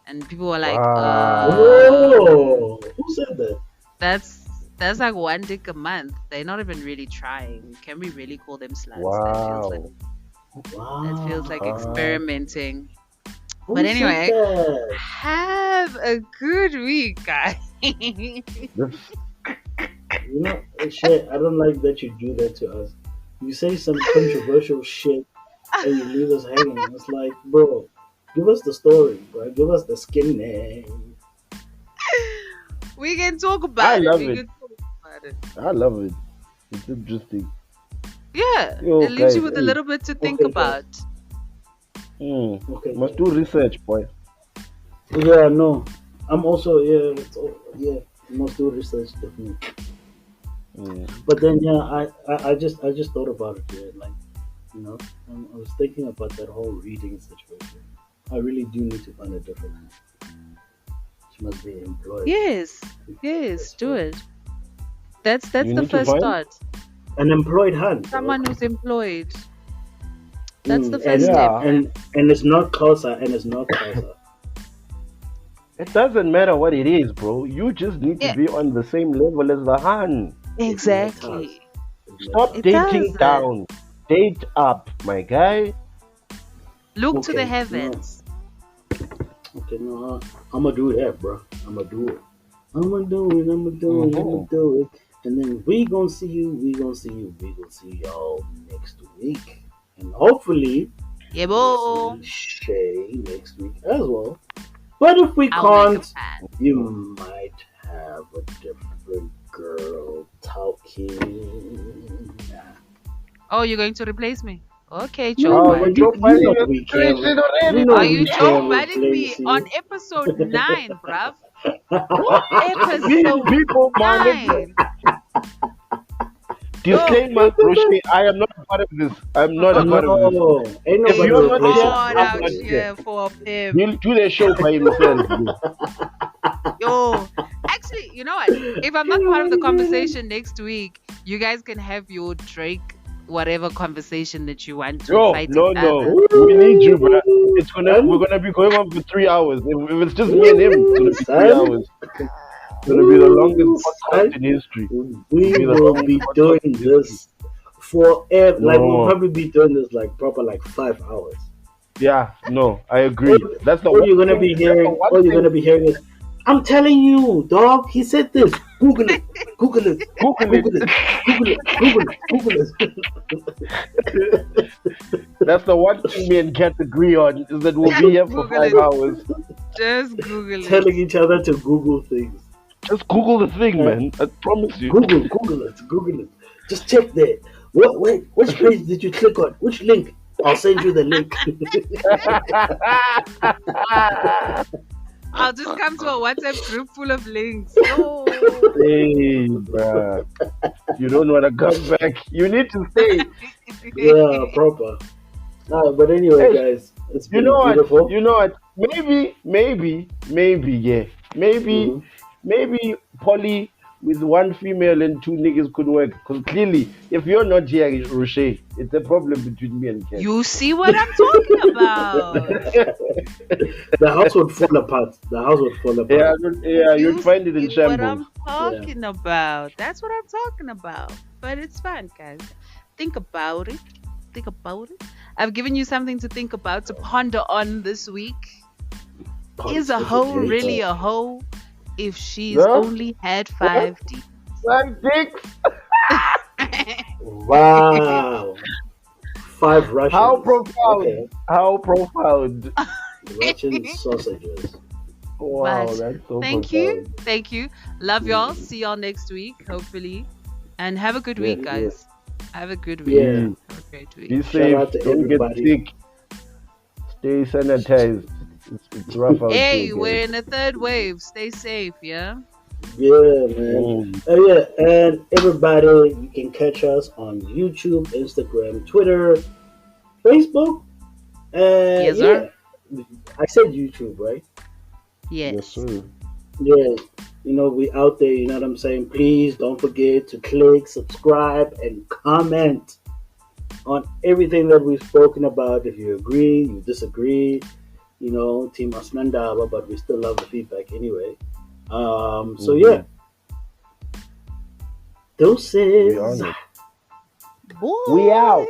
And people were like, Wow. Whoa! Who said that? that's like 1 dick a month. They're not even really trying. Can we really call them sluts? Wow. Wow. That feels like Wow. experimenting. Who But said anyway. that? Have a good week, guys. This- You know, shit, I don't like that you do that to us. You say some controversial shit and you leave us hanging. It's like, bro, give us the story, bro. Give us the skin name. We can talk about I it. love We it. can talk about it. I love it. It's interesting. Yeah. Yo, It leaves you guys, with a hey. little bit to think Okay, about. Okay. Must do research, boy. Yeah, no. I'm also, you must do research, definitely. But then, yeah, I just thought about it, yeah, like, you know, I was thinking about that whole reading situation. I really do need to find a different hand. She must be employed. Yes. Do it. That's You the need to first find- start. An employed hand. bro. Someone who's employed. That's the and, first Yeah. step. and it's not closer, and it's not closer. It doesn't matter what it is, bro. You just need Yeah. to be on the same level as the Han. Exactly. Stop It dating does. down. Date up, my guy. Look to the Okay, heavens. Okay, no, I'm gonna do that, bro. I'm gonna do it. I'm gonna do it. I'm gonna do it. I'm gonna do it. And then we gonna see you. We gonna see you. We gonna see y'all next week. And hopefully, Yeah, we'll boy. see Shay next week as well. But if we I'll make a can't, plan. you might have a different girl talking. Oh, you're going to replace me? Okay, No, Joe. Oh, but Budden. Joe you Budden know has we changed can't. it already. You know Are we you can't Joe Budding me replace you. on episode 9, bruv? These Episode people, man. 9. Disclaimer, Roshi, I am not a part of this. I'm not a part of this. No, ain't nobody If you're not replacing here, God I'm out not you. here for him. He'll do the show by himself. bro. Yo, actually, you know what? If I'm not part of the conversation next week, you guys can have your Drake whatever conversation that you want to No, fight no, each no. other. We need you, bro. We're gonna be going on for 3 hours. If it's just me and him, it's gonna be 3 hours. It's gonna be the longest podcast in history. We will be doing this forever. Like we'll probably be doing this like proper like 5 hours. Yeah, no, I agree. That's the All one you're gonna thing- be that's the hearing. one All you're thing- gonna be hearing is, "I'm telling you, dog. He said this. Google it. Google it. Google it. Google it. Google it. Google it. Google it." That's the one thing me and Kat agree on is that we'll be here for Google 5 it. hours. Just Google it. Telling each other to Google things. Just Google the thing, man. I promise you. Google it. Google it. Just check that. Which page did you click on? Which link? I'll send you the link. I'll just come to a WhatsApp group full of links. No. Hey, bruh. You don't want to come back. You need to stay. Yeah, proper. But anyway, Hey, guys, it's you been know beautiful. what? You know what? Maybe, yeah. Mhm. Maybe Polly with one female and two niggas could work. Because clearly, if you're not here, Rocher, it's a problem between me and Ken. You see what I'm talking about? The house would fall apart. The house would fall apart. Yeah, you'd find it in see what shambles. I'm talking about. That's what I'm talking about. But it's fun, guys. Think about it. Think about it. I've given you something to think about, to ponder on this week. Is a hoe really a hoe if she's only had 5 dicks? 5 dicks? Wow. 5 Russians. How profound. Okay. How profound. Russian sausages. Wow, But that's so thank profound. you. Love y'all. See y'all next week, hopefully. And have a good week, Yeah, guys. Have a good week. Yeah. Have a great week. Be Shout out safe. to Don't get everybody. sick. Stay sanitized. It's rough out Hey, here, we're guys. in a third wave. Stay safe, yeah? Yeah, man. Yeah, and everybody, you can catch us on YouTube, Instagram, Twitter, Facebook. And Yes, sir. I said YouTube, right? Yes, Yes. sir. Yeah, we out there, you know what I'm saying? Please don't forget to click, subscribe, and comment on everything that we've spoken about. If you agree, you disagree, Team Asnandaba, but we still love the feedback anyway. So yeah. Deuces. We on it. Boy. We out.